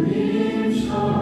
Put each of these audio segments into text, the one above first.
예수님처럼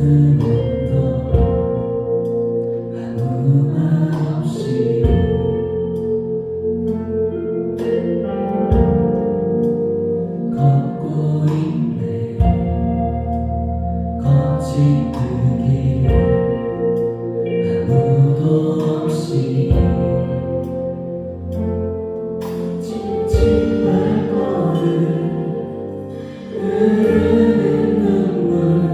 가슴 언덕 아무 말 없이 걷고 있네. 거친 그 길 아무도 없이 지친 발걸음 흐르는 눈물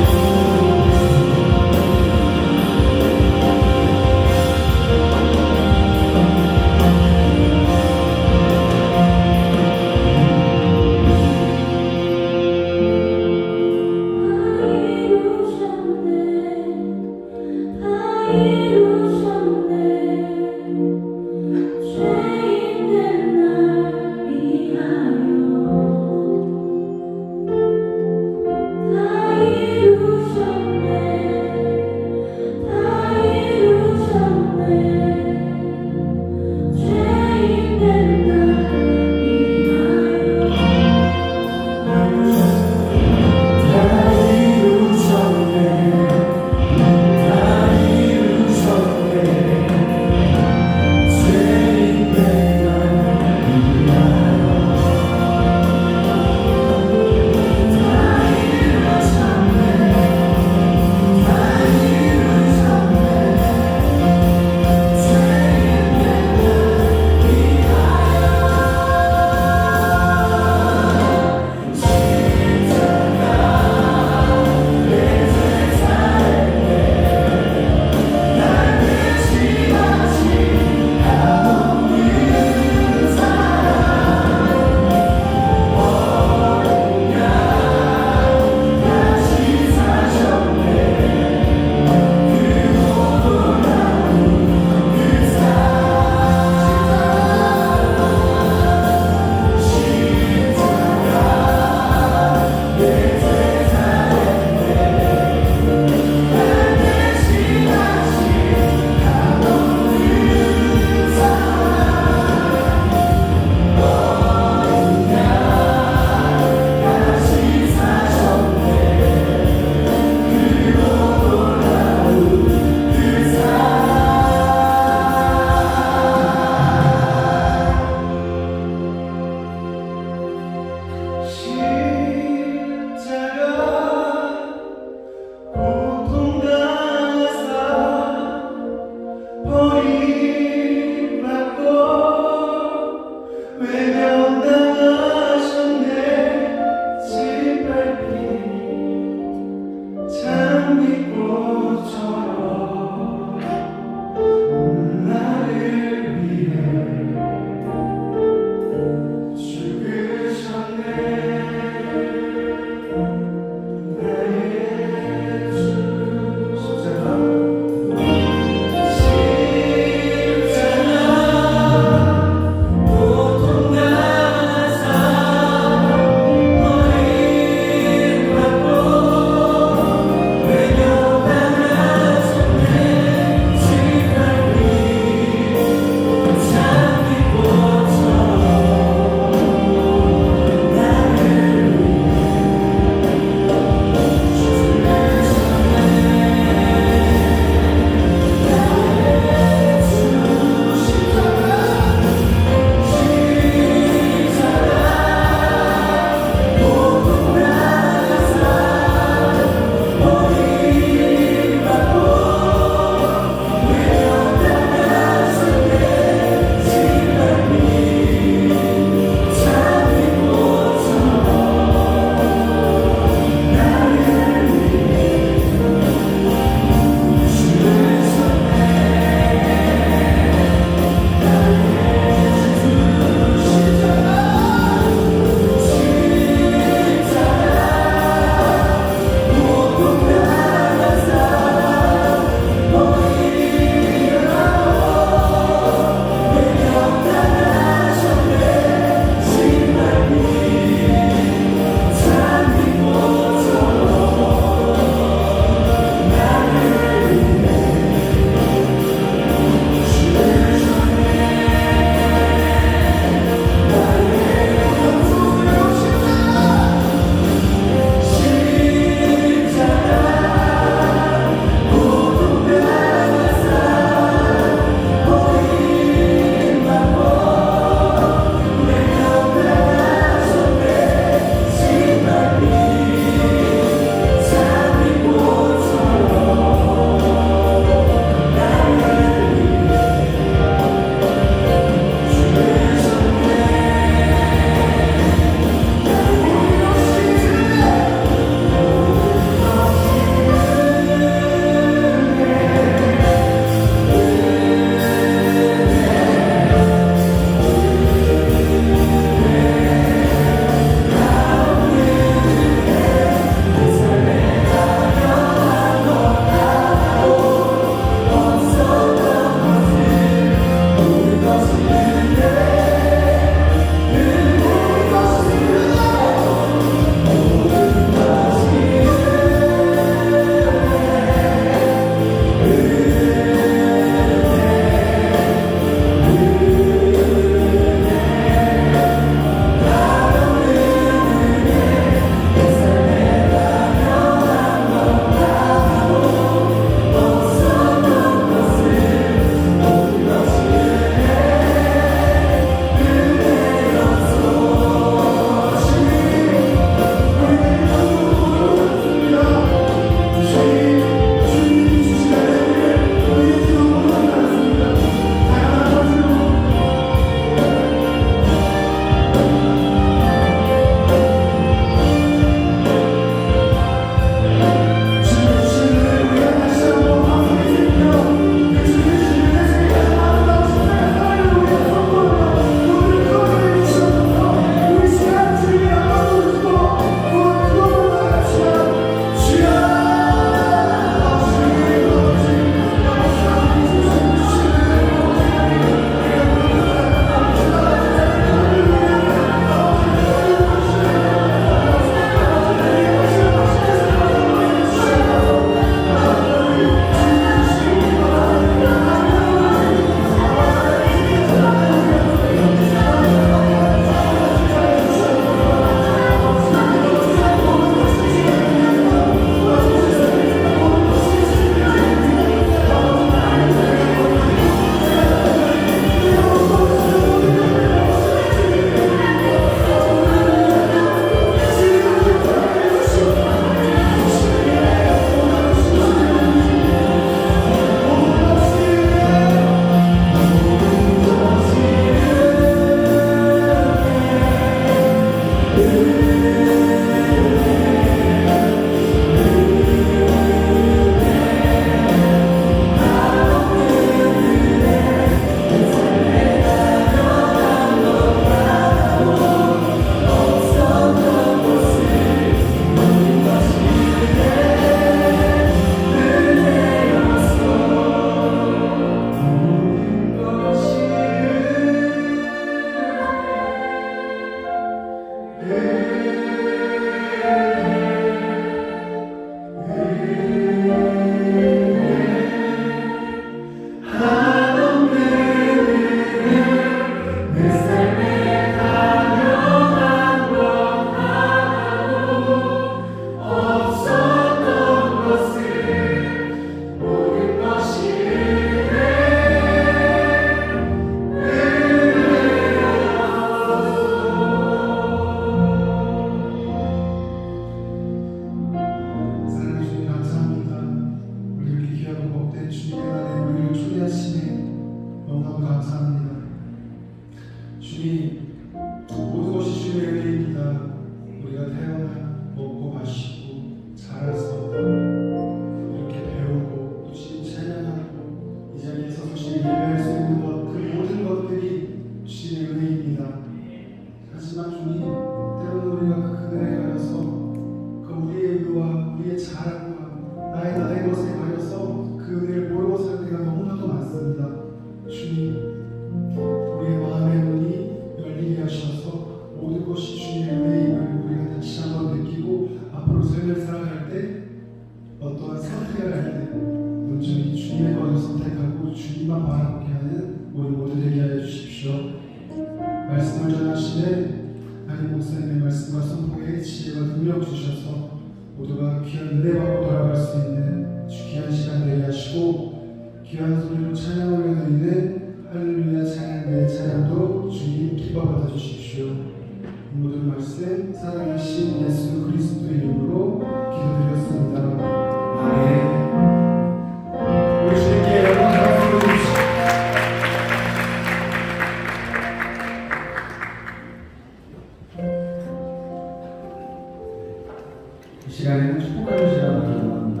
이 시간에는 축복하는 시간을 기도합니다.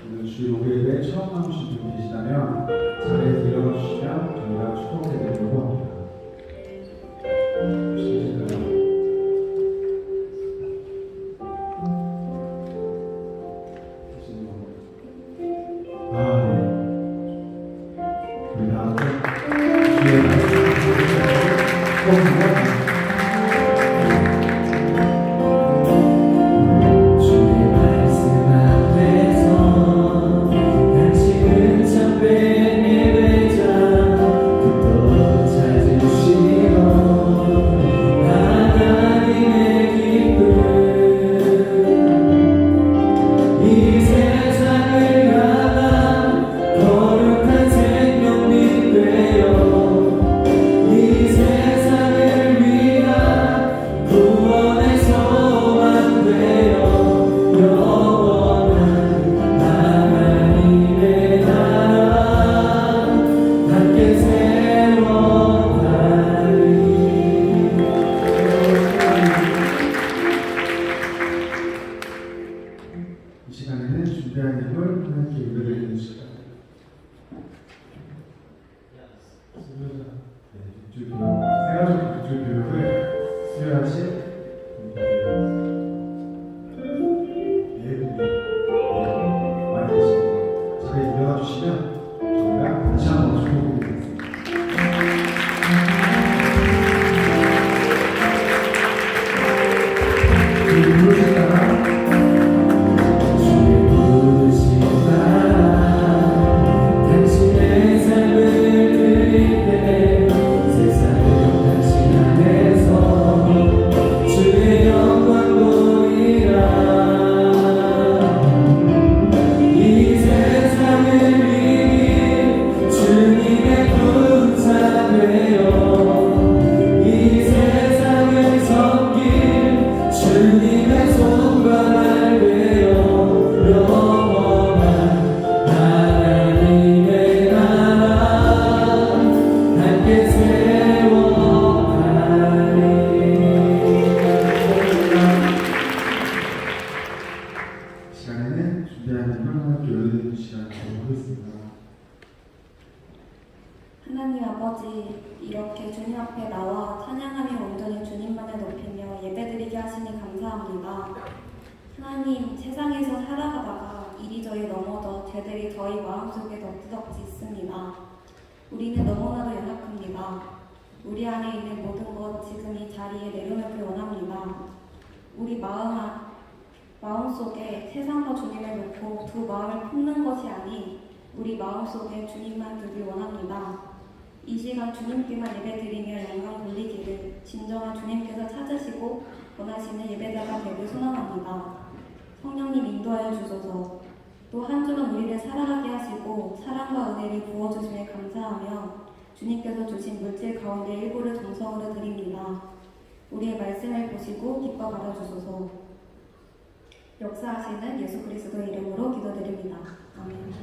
오늘 주일 5일에 처음 나오신 분 계시다면 자리에서 일어나 주시면 저희가 축복해드리려고 합니다. 주실까요? 우리 다 함께 주의 말씀 하나님 아버지, 이렇게 주님 앞에 나와 찬양하며 온전히 주님만을 높이며 예배드리게 하시니 감사합니다. 하나님, 세상에서 살아가다가 이리저리 넘어져 죄들이 저희 마음속에 덕지덕지 있습니다. 우리는 너무나도 연약합니다. 우리 안에 있는 모든 것 지금 이 자리에 내려놓기 원합니다. 우리 마음속에 세상과 주님을 놓고 두 마음을 품는 것이 아닌 우리 마음속에 주님만 두길 원합니다. 이 시간 주님께만 예배드리며 영광 돌리기를 진정한 주님께서 찾으시고 원하시는 예배자가 되길 소망합니다. 성령님 인도하여 주소서. 또 한 주간 우리를 살아가게 하시고 사랑과 은혜를 부어주심에 감사하며 주님께서 주신 물질 가운데 일부를 정성으로 드립니다. 우리의 말씀을 보시고 기뻐 받아주소서. 역사하시는 예수 그리스도의 이름으로 기도드립니다. 아멘.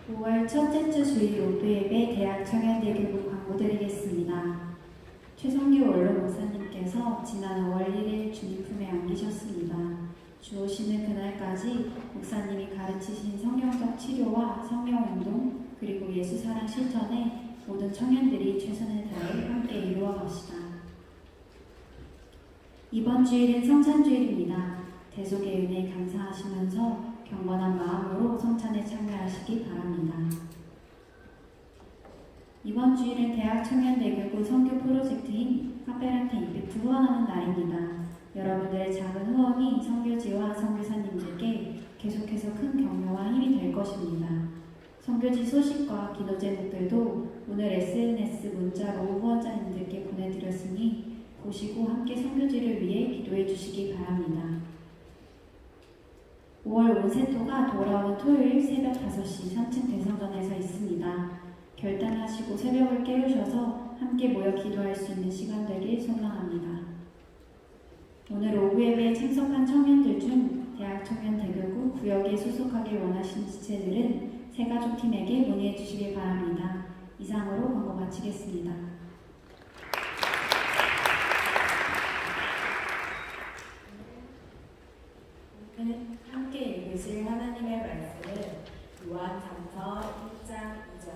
5월 첫째 주 주일 오후 예배 대학 청년대교구 광고 드리겠습니다. 최성규 원로 목사님께서 지난 5월 1일 주님 품에 안기셨습니다. 주 오시는 그날까지 목사님이 가르치신 성경적 치료와 성령운동 그리고 예수사랑 실천에 모든 청년들이 최선을 다해 함께 이루어갑시다. 이번 주일은 성찬주일입니다. 대속의 은혜에 감사하시면서 경건한 마음으로 성찬에 참여하시기 바랍니다. 이번 주일은 대학 청년대교구 선교 프로젝트인 카페란테 임팩트 후원하는 날입니다. 여러분들의 작은 후원이 선교지와 선교사님들께 계속해서 큰 격려와 힘이 될 것입니다. 선교지 소식과 기도 제목들도 오늘 SNS 문자로 후원자님들께 보내드렸으니 보시고 함께 선교지를 위해 기도해 주시기 바랍니다. 5월 온세토가 돌아오는 토요일 새벽 5시 3층 대성전에서 있습니다. 결단하시고 새벽을 깨우셔서 함께 모여 기도할 수 있는 시간 되길 소망합니다. 오늘 오후 예배에 참석한 청년들 중 대학 청년대교구 구역에 소속하길 원하시는 지체들은 새가족팀에게 문의해 주시기 바랍니다. 이상으로 광고 마치겠습니다. 함께 읽으실 하나님의 말씀은 요한상서 1장 2절,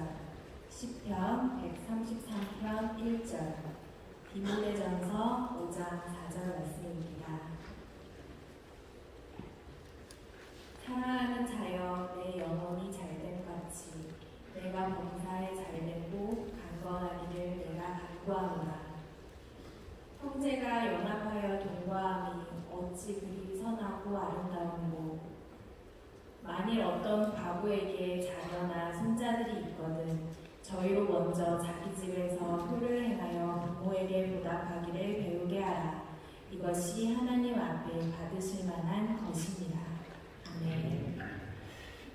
시편 133편 1절, 디모데전서 5장 4절 말씀입니다. 사랑하는 자여, 내 영혼이 잘됨 같이 내가 범사에 잘되고 강건하기를 내가 간구하노라. 형제가 연합하여 동거함이 어찌 그리 선하고 아름다운고. 만일 어떤 과부에게 자녀나 손자들이 있거든 저희로 먼저 자기 집에서 효를 행하여 부모에게 보답하기를 배우게 하라. 이것이 하나님 앞에 받으실 만한 것입니다. 아멘.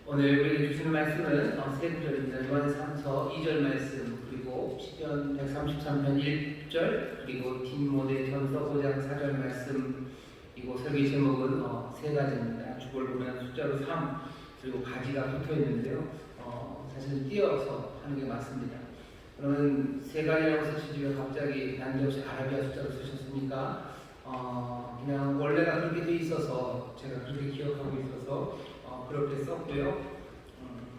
오늘 우리에게 주시는 말씀은 세 구절입니다. 요한상서 2절 말씀, 그리고 시편 133편 1절, 그리고 디모데전서 5장 4절 말씀이고, 설교 제목은 세 가지입니다. 주보를 보면 숫자로 3, 그리고 가지가 붙어 있는데요. 사실 띄어서 하는 게 맞습니다. 그러면 세 가지라고 쓰시지 왜 갑자기 난데없이 아라비아 숫자로 쓰셨습니까? 그냥 원래가 그렇게 돼 있어서 제가 그렇게 기억하고 있어서 그렇게 썼고요.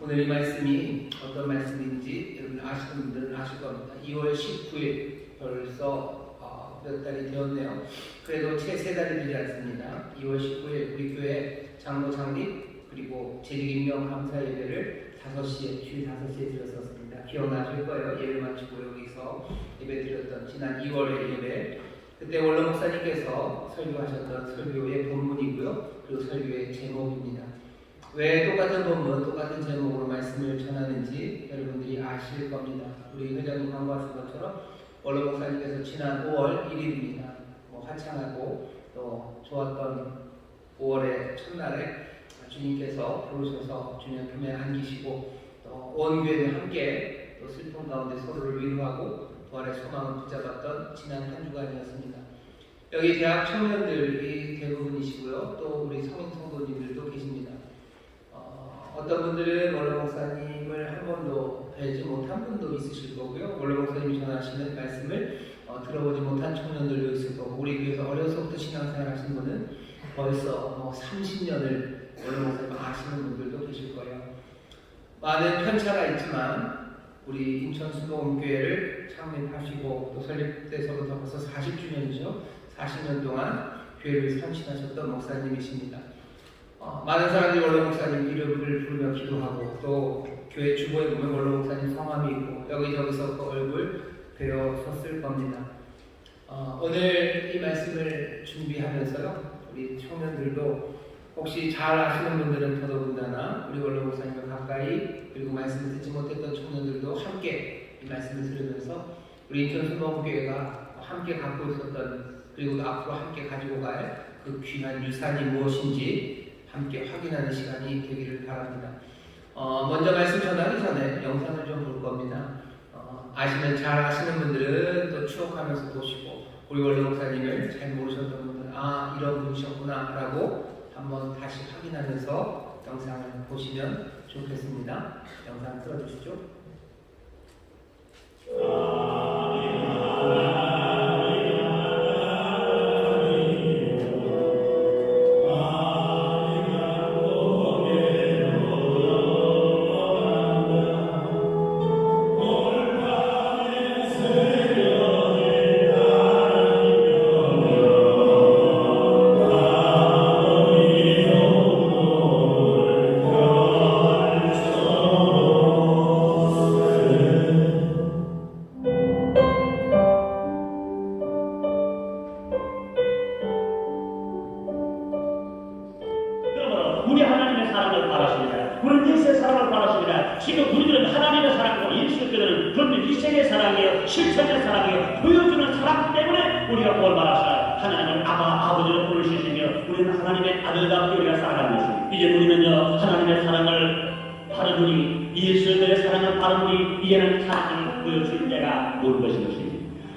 오늘 이 말씀이 어떤 말씀인지 여러분 아시는 분들은 아실 겁니다. 2월 19일 벌써 몇 달이 되었네요. 그래도 채 3달이 되지 않습니다. 2월 19일 우리 교회 장로 장립 그리고 재직 임명 감사 예배를 5시에 주일 5시에 드렸었습니다. 기억나실 거예요. 예배 마치고 여기서 예배 드렸던 지난 2월의 예배, 그때 원로 목사님께서 설교하셨던 설교의 본문이고요. 그리고 설교의 제목입니다. 왜 똑같은 본문, 똑같은 제목으로 말씀을 전하는지 여러분들이 아실 겁니다. 우리 회장님 광고하신 것처럼 원로 목사님께서 지난 5월 1일입니다. 화창하고 또 좋았던 5월의 첫날에 주님께서 부르셔서 주님 품에 안기시고 또 온 교회를 함께 또 슬픔 가운데 서로를 위로하고 부활의 소망을 붙잡았던 지난 한 주간이었습니다. 여기 대학 청년들이 대부분이시고요. 또 우리 성인 성도님들도 계십니다. 어떤 분들은 원로 목사님을 한 번도 뵈지 못한 분도 있으실 거고요. 원로 목사님이 전하시는 말씀을 들어보지 못한 청년들도 있을 거고, 우리 교회에서 어려서부터 신앙생활 하신 분은 벌써 30년을 원로 목사님 아시는 분들도 계실 거예요. 많은 편차가 있지만 우리 인천 순복음교회를 창립하시고 또 설립돼서부터 벌써 40주년이죠. 40년 동안 교회를 선신하셨던 목사님이십니다. 많은 사람들이 원로 목사님 이름을 부르며 기도하고 또 교회 주보에 보면 원로 목사님 성함이 있고 여기저기서 그 얼굴 배웠었을 겁니다. 오늘 이 말씀을 준비하면서요, 우리 청년들도 혹시 잘 아시는 분들은 더더군다나 우리 원로 목사님과 가까이, 그리고 말씀을 듣지 못했던 청년들도 함께 이 말씀을 들으면서 우리 인천 순복음교회가 함께 갖고 있었던, 그리고 또 앞으로 함께 가지고 갈 그 귀한 유산이 무엇인지 함께 확인하는 시간이 되기를 바랍니다. 먼저 말씀 전하기 전에 영상을 좀 볼 겁니다. 아시면 잘 아시는 분들은 또 추억하면서 보시고, 우리 원로 목사님을 잘 모르셨던 분들은 이런 분이셨구나 라고 한번 다시 확인하면서 영상을 보시면 좋겠습니다. 영상 틀어주시죠. 우리 하나님의 사랑을 바라십니다. 우리 예수의 사랑을 바라십니다. 지금 우리들은 하나님의 사랑과 예수의 그들은 그런데 희생의 사랑이에요. 실천의 사랑이에요. 보여주는 사랑 때문에 우리가 뭘 말하셔요. 하나님을 아버지로 부르시시며 우리는 하나님의 아들답게 우리가 살아가는 것입니다. 이제 우리는요 하나님의 사랑을 바르니 예수의 사랑을 바르니 이제는 사랑을 보여줄 때가 올 것입니다.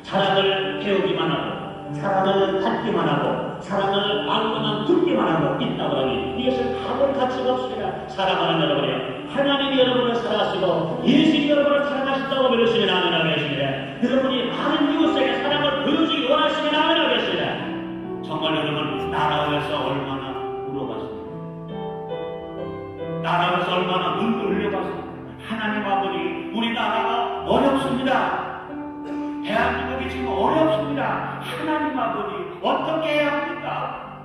사랑을 배우기만 하고 사랑을 받기만 하고 사랑을 알고만 듣기만 하고 있다고 하니 이것은 아무 가치가 없습니다. 사랑하는 여러분이요 하나님이 여러분을 사랑하시고 예수님이 여러분을 사랑하신다고 믿으시면 아멘 하겠습니다. 여러분이 많은 이웃에게 사랑을 보여주기 원하시면 아멘 하겠습니다. 정말 여러분 나라에서 얼마나 울어봤습니까? 나라에서 얼마나 눈물 흘려봤습니까? 하나님 아버지 우리 나라가 어렵습니다. 대한민국이 지금 어렵습니다. 하나님 아버지 어떻게 해야 합니까?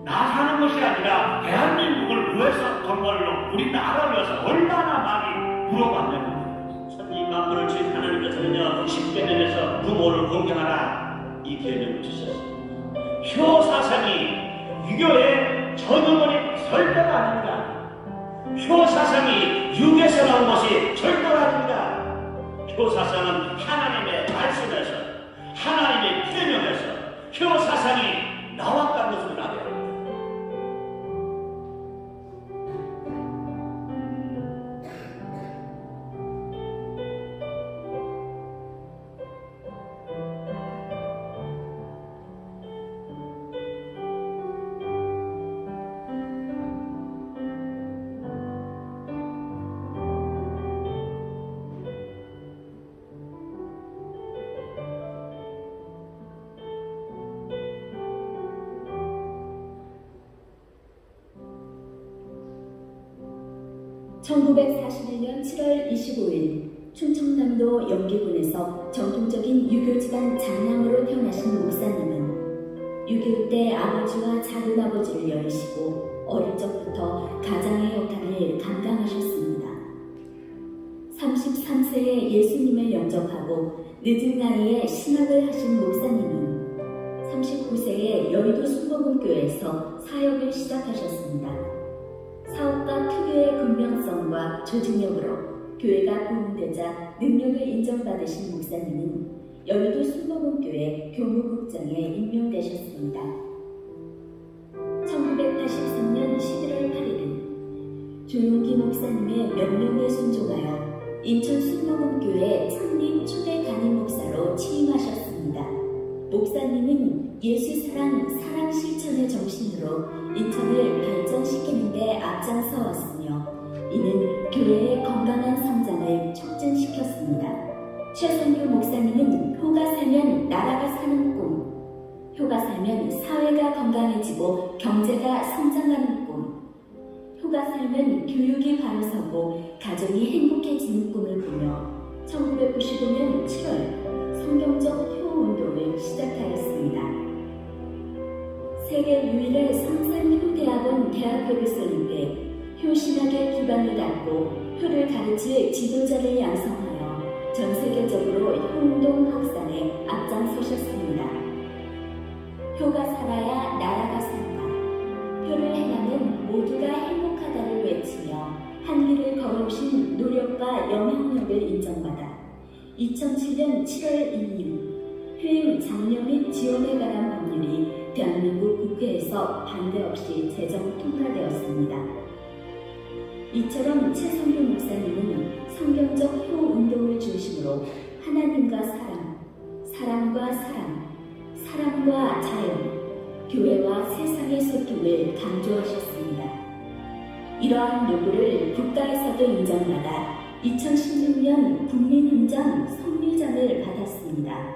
나 사는 것이 아니라 대한민국을 위해서 정말로 우리 나라를 위해서 얼마나 많이 물어봤냐면 천지 만물을 주신 하나님께서는요 10개년에서 부모를 공경하라 이 개념을 주셨습니다. 효 사상이 유교의 전원이 절대가 아닙니다. 효 사상이 육에서 나온 것이 절대가 아닙니다. 효 사상은 하나님의 말씀에서 하나님의 계명에서 효 사상이 나왔다는 것을 알아야 합니다. (1941년 7월 25일) 충청남도 영기군에서 전통적인 유교 집안 장남으로 태어나신 목사님은 6.25 때 아버지와 작은아버지를 여의시고 어릴 적부터 가장의 역할을 감당하셨습니다. 33세에 예수님을 영접하고 늦은 나이에 신학을 하신 목사님은 39세에 여의도 순복음교회에서 사역을 시작하셨습니다. 사업가 특유의 근면성과 조직력으로 교회가 부흥되자 능력을 인정받으신 목사님은 여의도 순복음교회 교무국장에 임명되셨습니다. 1983년 11월 8일은 조용기 목사님의 명령에 순종하여 인천 순복음교회 창립 초대 담임 목사로 취임하셨습니다. 목사님은 예수사랑, 사랑 실천의 정신으로 인천을 발전시키는 데 앞장서 왔으며 이는 교회의 건강한 성장을 촉진시켰습니다. 최선교 목사님은 효가 살면 나라가 사는 꿈, 효가 살면 사회가 건강해지고 경제가 성장하는 꿈, 효가 살면 교육이 바로 서고 가정이 행복해지는 꿈을 꾸며 1995년 7월 성경적 효운동을 시작하였습니다. 세계 유일의 성산효대학원 대학교를 설립해 효신학의 기반을 닦고 효를 가르칠 지도자를 양성하여 전 세계적으로 효운동 확산에 앞장서셨습니다. 효가 살아야 나라가 산다. 효를 행하면 모두가 행복하다를 외치며 한 길을 걸어오신 노력과 영향력을 인정받아 2007년 7월 2일 효임 장려 및 지원에 관한 법률이 대한민국 국회에서 반대 없이 제정 통과되었습니다. 이처럼 최선교 목사님은 성경적 효운동을 중심으로 하나님과 사랑, 사람과 사랑, 사람과 자연, 교회와 세상의 소통을 강조하셨습니다. 이러한 노고를 국가에서도 인정받아 2016년 국민훈장 선미장을 받았습니다.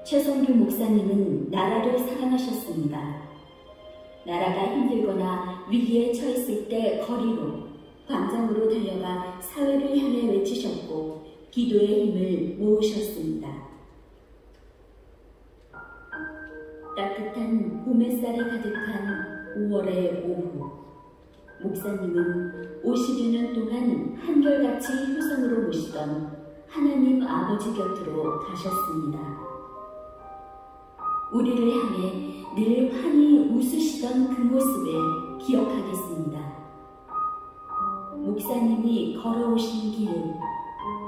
최성규 목사님은 나라를 사랑하셨습니다. 나라가 힘들거나 위기에 처했을 때 거리로, 광장으로 달려가 사회를 향해 외치셨고 기도의 힘을 모으셨습니다. 따뜻한 봄 햇살이 가득한 5월의 오후, 목사님은 50여 년 동안 한결같이 효성으로 모시던 하나님 아버지 곁으로 가셨습니다. 우리를 향해 늘 환히 웃으시던 그 모습을 기억하겠습니다. 목사님이 걸어오신 길을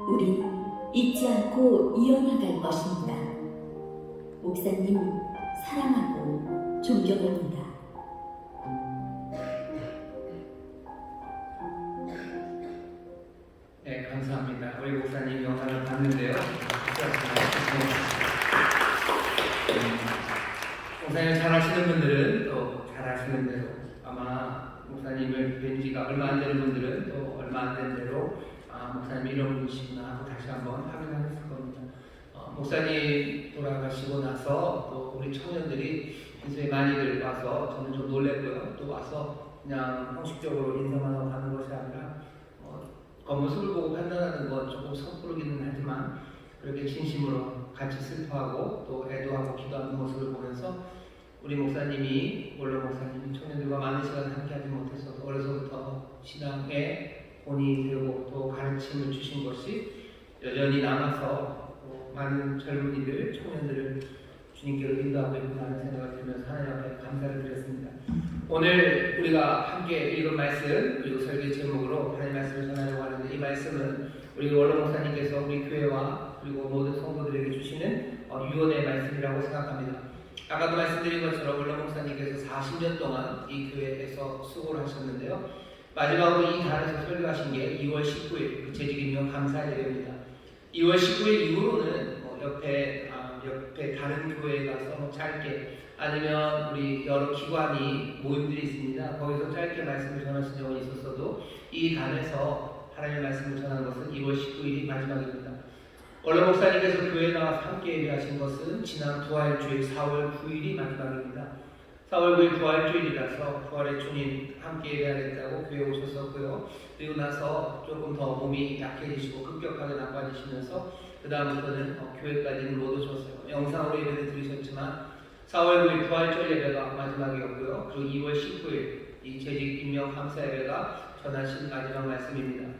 우린 잊지 않고 이어나갈 것입니다. 목사님 사랑하고 존경합니다. 네, 감사합니다. 우리 목사님 영상을 봤는데요. 목사님을 잘 아시는 분들은 또 잘 아시는 대로, 아마 목사님을 뵌 지가 얼마 안 되는 분들은 또 얼마 안 된 대로 목사님이 이런 분이시구나 하고 다시 한번 확인하셨을 겁니다. 목사님 돌아가시고 나서 또 우리 청년들이 굉장히 많이들 와서 저는 좀 놀랬고요. 또 와서 그냥 형식적으로 인사만 하고 가는 것이 아니라 겉모습을 보고 판단하는 건 조금 섣부르기는 하지만 그렇게 진심으로 같이 슬퍼하고 또 애도하고 기도하는 모습을 보면서 우리 목사님이, 원로 목사님이 청년들과 많은 시간 함께하지 못했어도 어려서부터 신앙에 본이 되고 또 가르침을 주신 것이 여전히 남아서 많은 젊은이들, 청년들을 주님께로 인도하고 있구나 하는 생각을 들면서 하나님 앞에 감사를 드렸습니다. 오늘 우리가 함께 읽은 말씀 그리고 설교 제목으로 하나님의 말씀을 전하려고 하는데, 이 말씀은 우리 원로 목사님께서 우리 교회와 그리고 모든 성도들에게 주시는 유언의 말씀이라고 생각합니다. 아까도 말씀드린 것처럼 원로 목사님께서 40년 동안 이 교회에서 수고를 하셨는데요. 마지막으로 이 단에서 설교하신 게 2월 19일 재직임명 감사 예배입니다. 2월 19일 이후로는 옆에 다른 교회에 가서 짧게, 아니면 우리 여러 기관이 모임들이 있습니다. 거기서 짧게 말씀을 전하신 적은 있었어도 이 단에서 하나님의 말씀을 전한 것은 2월 19일이 마지막입니다. 원로 목사님께서 교회에 나와서 함께 예배하신 것은 지난 부활주일 4월 9일이 마지막입니다. 4월 9일 부활주일이라서 부활의 주님 함께 예배하겠다고 교회에 오셨었고요. 그리고 나서 조금 더 몸이 약해지시고 급격하게 나빠지시면서 그 다음부터는 교회까지는 못 오셨어요. 영상으로 예배를 드리셨지만 4월 9일 부활절 예배가 마지막이었고요. 그리고 2월 19일 이 재직 임명 감사 예배가 전하신 마지막 말씀입니다.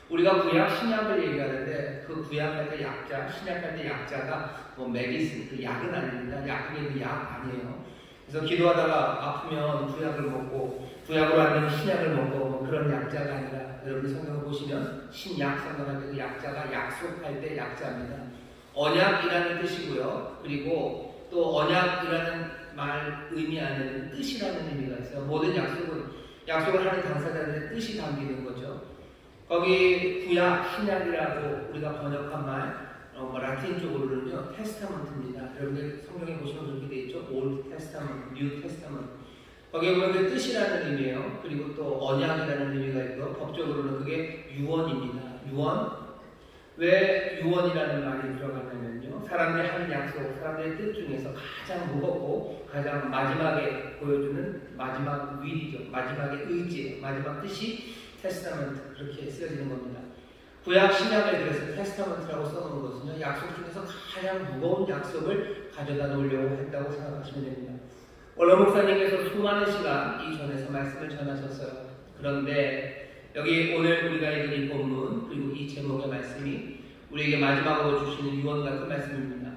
우리가 구약 신약을 얘기하는데 그 구약할 때 약자, 신약할 때 약자가 메디슨, 그 약은 아닙니다. 약은 약 아니에요. 그래서 기도하다가 아프면 구약을 먹고 구약으로 안 되면 신약을 먹고 그런 약자가 아니라, 여러분 성경을 보시면 신약 성경할 때 그 약자가 약속할 때 약자입니다. 언약이라는 뜻이고요. 그리고 또 언약이라는 말 의미하는 뜻이라는 의미가 있어요. 모든 약속을 하는 당사자들의 뜻이 담기는 거죠. 거기 구약, 신약이라고 우리가 번역한 말, 라틴 쪽으로는요 테스타먼트입니다. 여러분들 성경에 보시면 그렇게 되어 있죠. 올드 테스타먼트, 뉴 테스타먼트. 거기에 보면 그 뜻이라는 의미예요. 그리고 또 언약이라는 의미가 있고, 법적으로는 그게 유언입니다. 유언. 왜 유언이라는 말이 들어가냐면요, 사람들의 한 약속, 사람들의 뜻 중에서 가장 무겁고 가장 마지막에 보여주는 마지막 윌이죠. 마지막의 의지, 마지막 뜻이 테스타먼트, 그렇게 쓰여지는 겁니다. 구약 신약에 그래서 테스타먼트라고 써놓은 것은요, 약속 중에서 가장 무거운 약속을 가져다 놓으려고 했다고 생각하시면 됩니다. 원로 목사님께서 수많은 시간 이 전에서 말씀을 전하셨어요. 그런데 여기 오늘 우리가 읽은 이 본문 그리고 이 제목의 말씀이 우리에게 마지막으로 주시는 유언 같은 말씀입니다.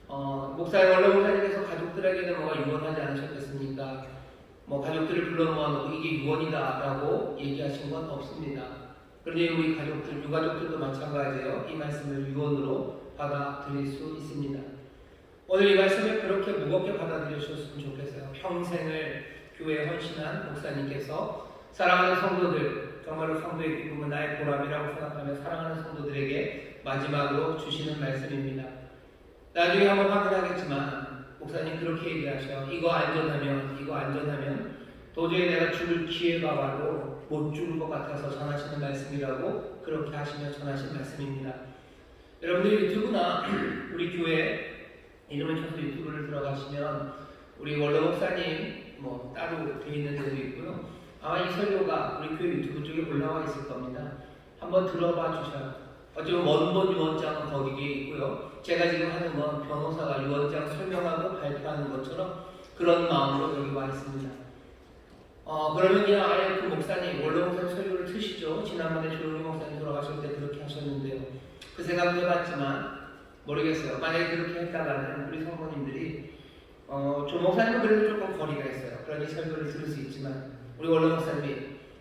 원로 목사님께서 가족들에게는 뭐가 유언하지 않으셨겠습니까? 가족들을 불러 모아놓고 이게 유언이다라고 얘기하신 건 없습니다. 그런데 우리 가족들, 유가족들도 마찬가지예요. 이 말씀을 유언으로 받아들일 수 있습니다. 오늘 이 말씀을 그렇게 무겁게 받아들이셨으면 좋겠어요. 평생을 교회에 헌신한 목사님께서 사랑하는 성도들, 정말로 성도의 기쁨은 나의 보람이라고 생각하며 사랑하는 성도들에게 마지막으로 주시는 말씀입니다. 나중에 한번 확인하겠지만 목사님 그렇게 얘기하셔. 이거 안전하면 도저히 내가 죽을 기회가 와도 못 죽을 것 같아서 전하시는 말씀이라고 그렇게 하시며 전하신 말씀입니다. 여러분들이 유튜브나 우리 교회 이름을 쳐서 유튜브를 들어가시면 우리 원로 목사님 뭐 따로 되어 있는 데도 있고요. 아마 이 설교가 우리 교회 유튜브 쪽에 올라와 있을 겁니다. 한번 들어봐 주셔요. 어쩌면 원본 유언장은 거기에 있고요. 제가 지금 하는 건 변호사가 유언장 설명하고 발표하는 것처럼 그런 마음으로 여기 와 있습니다. 그러면 그냥 아예 그 목사님, 원로 목사님 설교를 트시죠. 지난번에 조용히 목사님 돌아가실 때 그렇게 하셨는데요. 그 생각도 해봤지만 모르겠어요. 만약에 그렇게 했다가는 우리 성도님들이 조 목사님은 그래도 조금 거리가 있어요. 그러니 설교를 들을 수 있지만 우리 원로 목사님이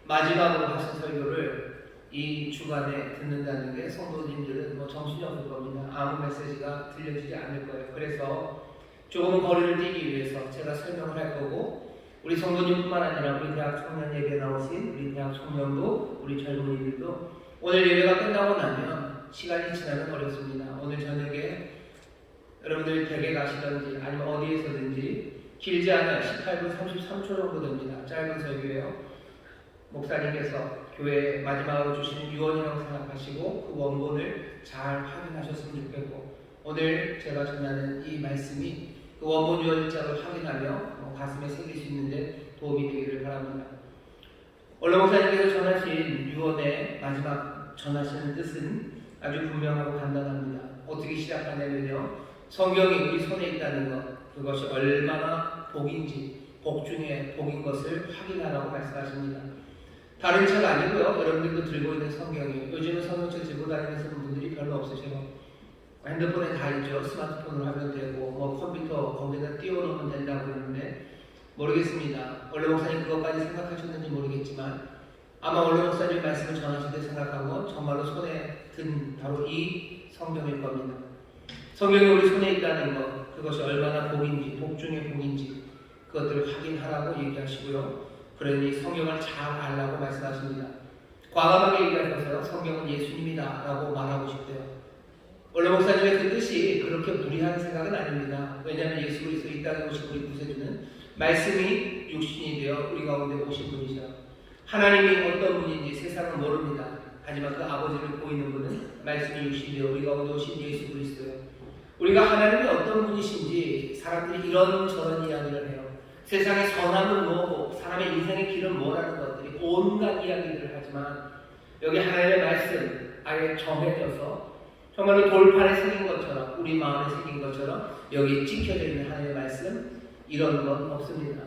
마지막으로 하신 설교를 이 주간에 듣는다는 게 성도님들은 뭐 정신이 없을 겁니다. 아무 메시지가 들려지지 않을 거예요. 그래서 조금은 거리를 뛰기 위해서 제가 설명을 할 거고 우리 성도님뿐만 아니라 우리 대학 청년 예배 나오신 우리 대학 청년부, 우리 젊은이들도 오늘 예배가 끝나고 나면 시간이 지나면 어렵습니다. 오늘 저녁에 여러분들이 댁에 가시든지 아니면 어디에서든지 길지 않아요. 18분 33초 정도 됩니다. 짧은 설교예요. 목사님께서 교회 마지막으로 주시는 유언이라고 생각하시고 그 원본을 잘 확인하셨으면 좋겠고 오늘 제가 전하는 이 말씀이 그 원본 유언장을 확인하며 가슴에 새길 수 있는데 도움이 되기를 바랍니다. 원로 목사님께서 전하신 유언의 마지막 전하시는 뜻은 아주 분명하고 간단합니다. 어떻게 시작하냐면요. 성경이 우리 손에 있다는 것, 그것이 얼마나 복인지, 복 중에 복인 것을 확인하라고 말씀하십니다. 다른 책 아니고요. 여러분들도 들고 있는 성경이 요즘은 성경책 들고 다니는 분들이 별로 없으셔요. 핸드폰에 다 있죠. 스마트폰으로 하면 되고 뭐 컴퓨터 거기다 띄워놓으면 된다고 그러는데 모르겠습니다. 원로 목사님 그것까지 생각하셨는지 모르겠지만 아마 원로 목사님 말씀을 전하실 때 생각하고 정말로 손에 든 바로 이 성경일 겁니다. 성경이 우리 손에 있다는 것, 그것이 얼마나 복인지, 복 중에 복인지 그것들을 확인하라고 얘기하시고요. 그러니 성경을 잘 알라고 말씀하십니다. 과감하게 얘기하셔서 성경은 예수님이다 라고 말하고 싶대요. 원로 목사님의 그 뜻이 그렇게 무리한 생각은 아닙니다. 왜냐하면 예수 그리스도 이 땅에 오신 우리 구세주는 말씀이 육신이 되어 우리 가운데 오신 분이죠. 하나님이 어떤 분인지 세상은 모릅니다. 하지만 그 아버지를 보이는 분은 말씀이 육신이 되어 우리 가운데 오신 예수 그리스도예요. 우리가 하나님이 어떤 분이신지 사람들이 이런저런 이야기를 해요. 세상의 선함은 뭐고 사람의 인생의 길은 뭐라는 것들이 온갖 이야기들을 하지만 여기 하나님의 말씀 아예 정해져서 정말로 돌판에 새긴 것처럼 우리 마음에 새긴 것처럼 여기 찍혀져 있는 하나님의 말씀 이런 건 없습니다.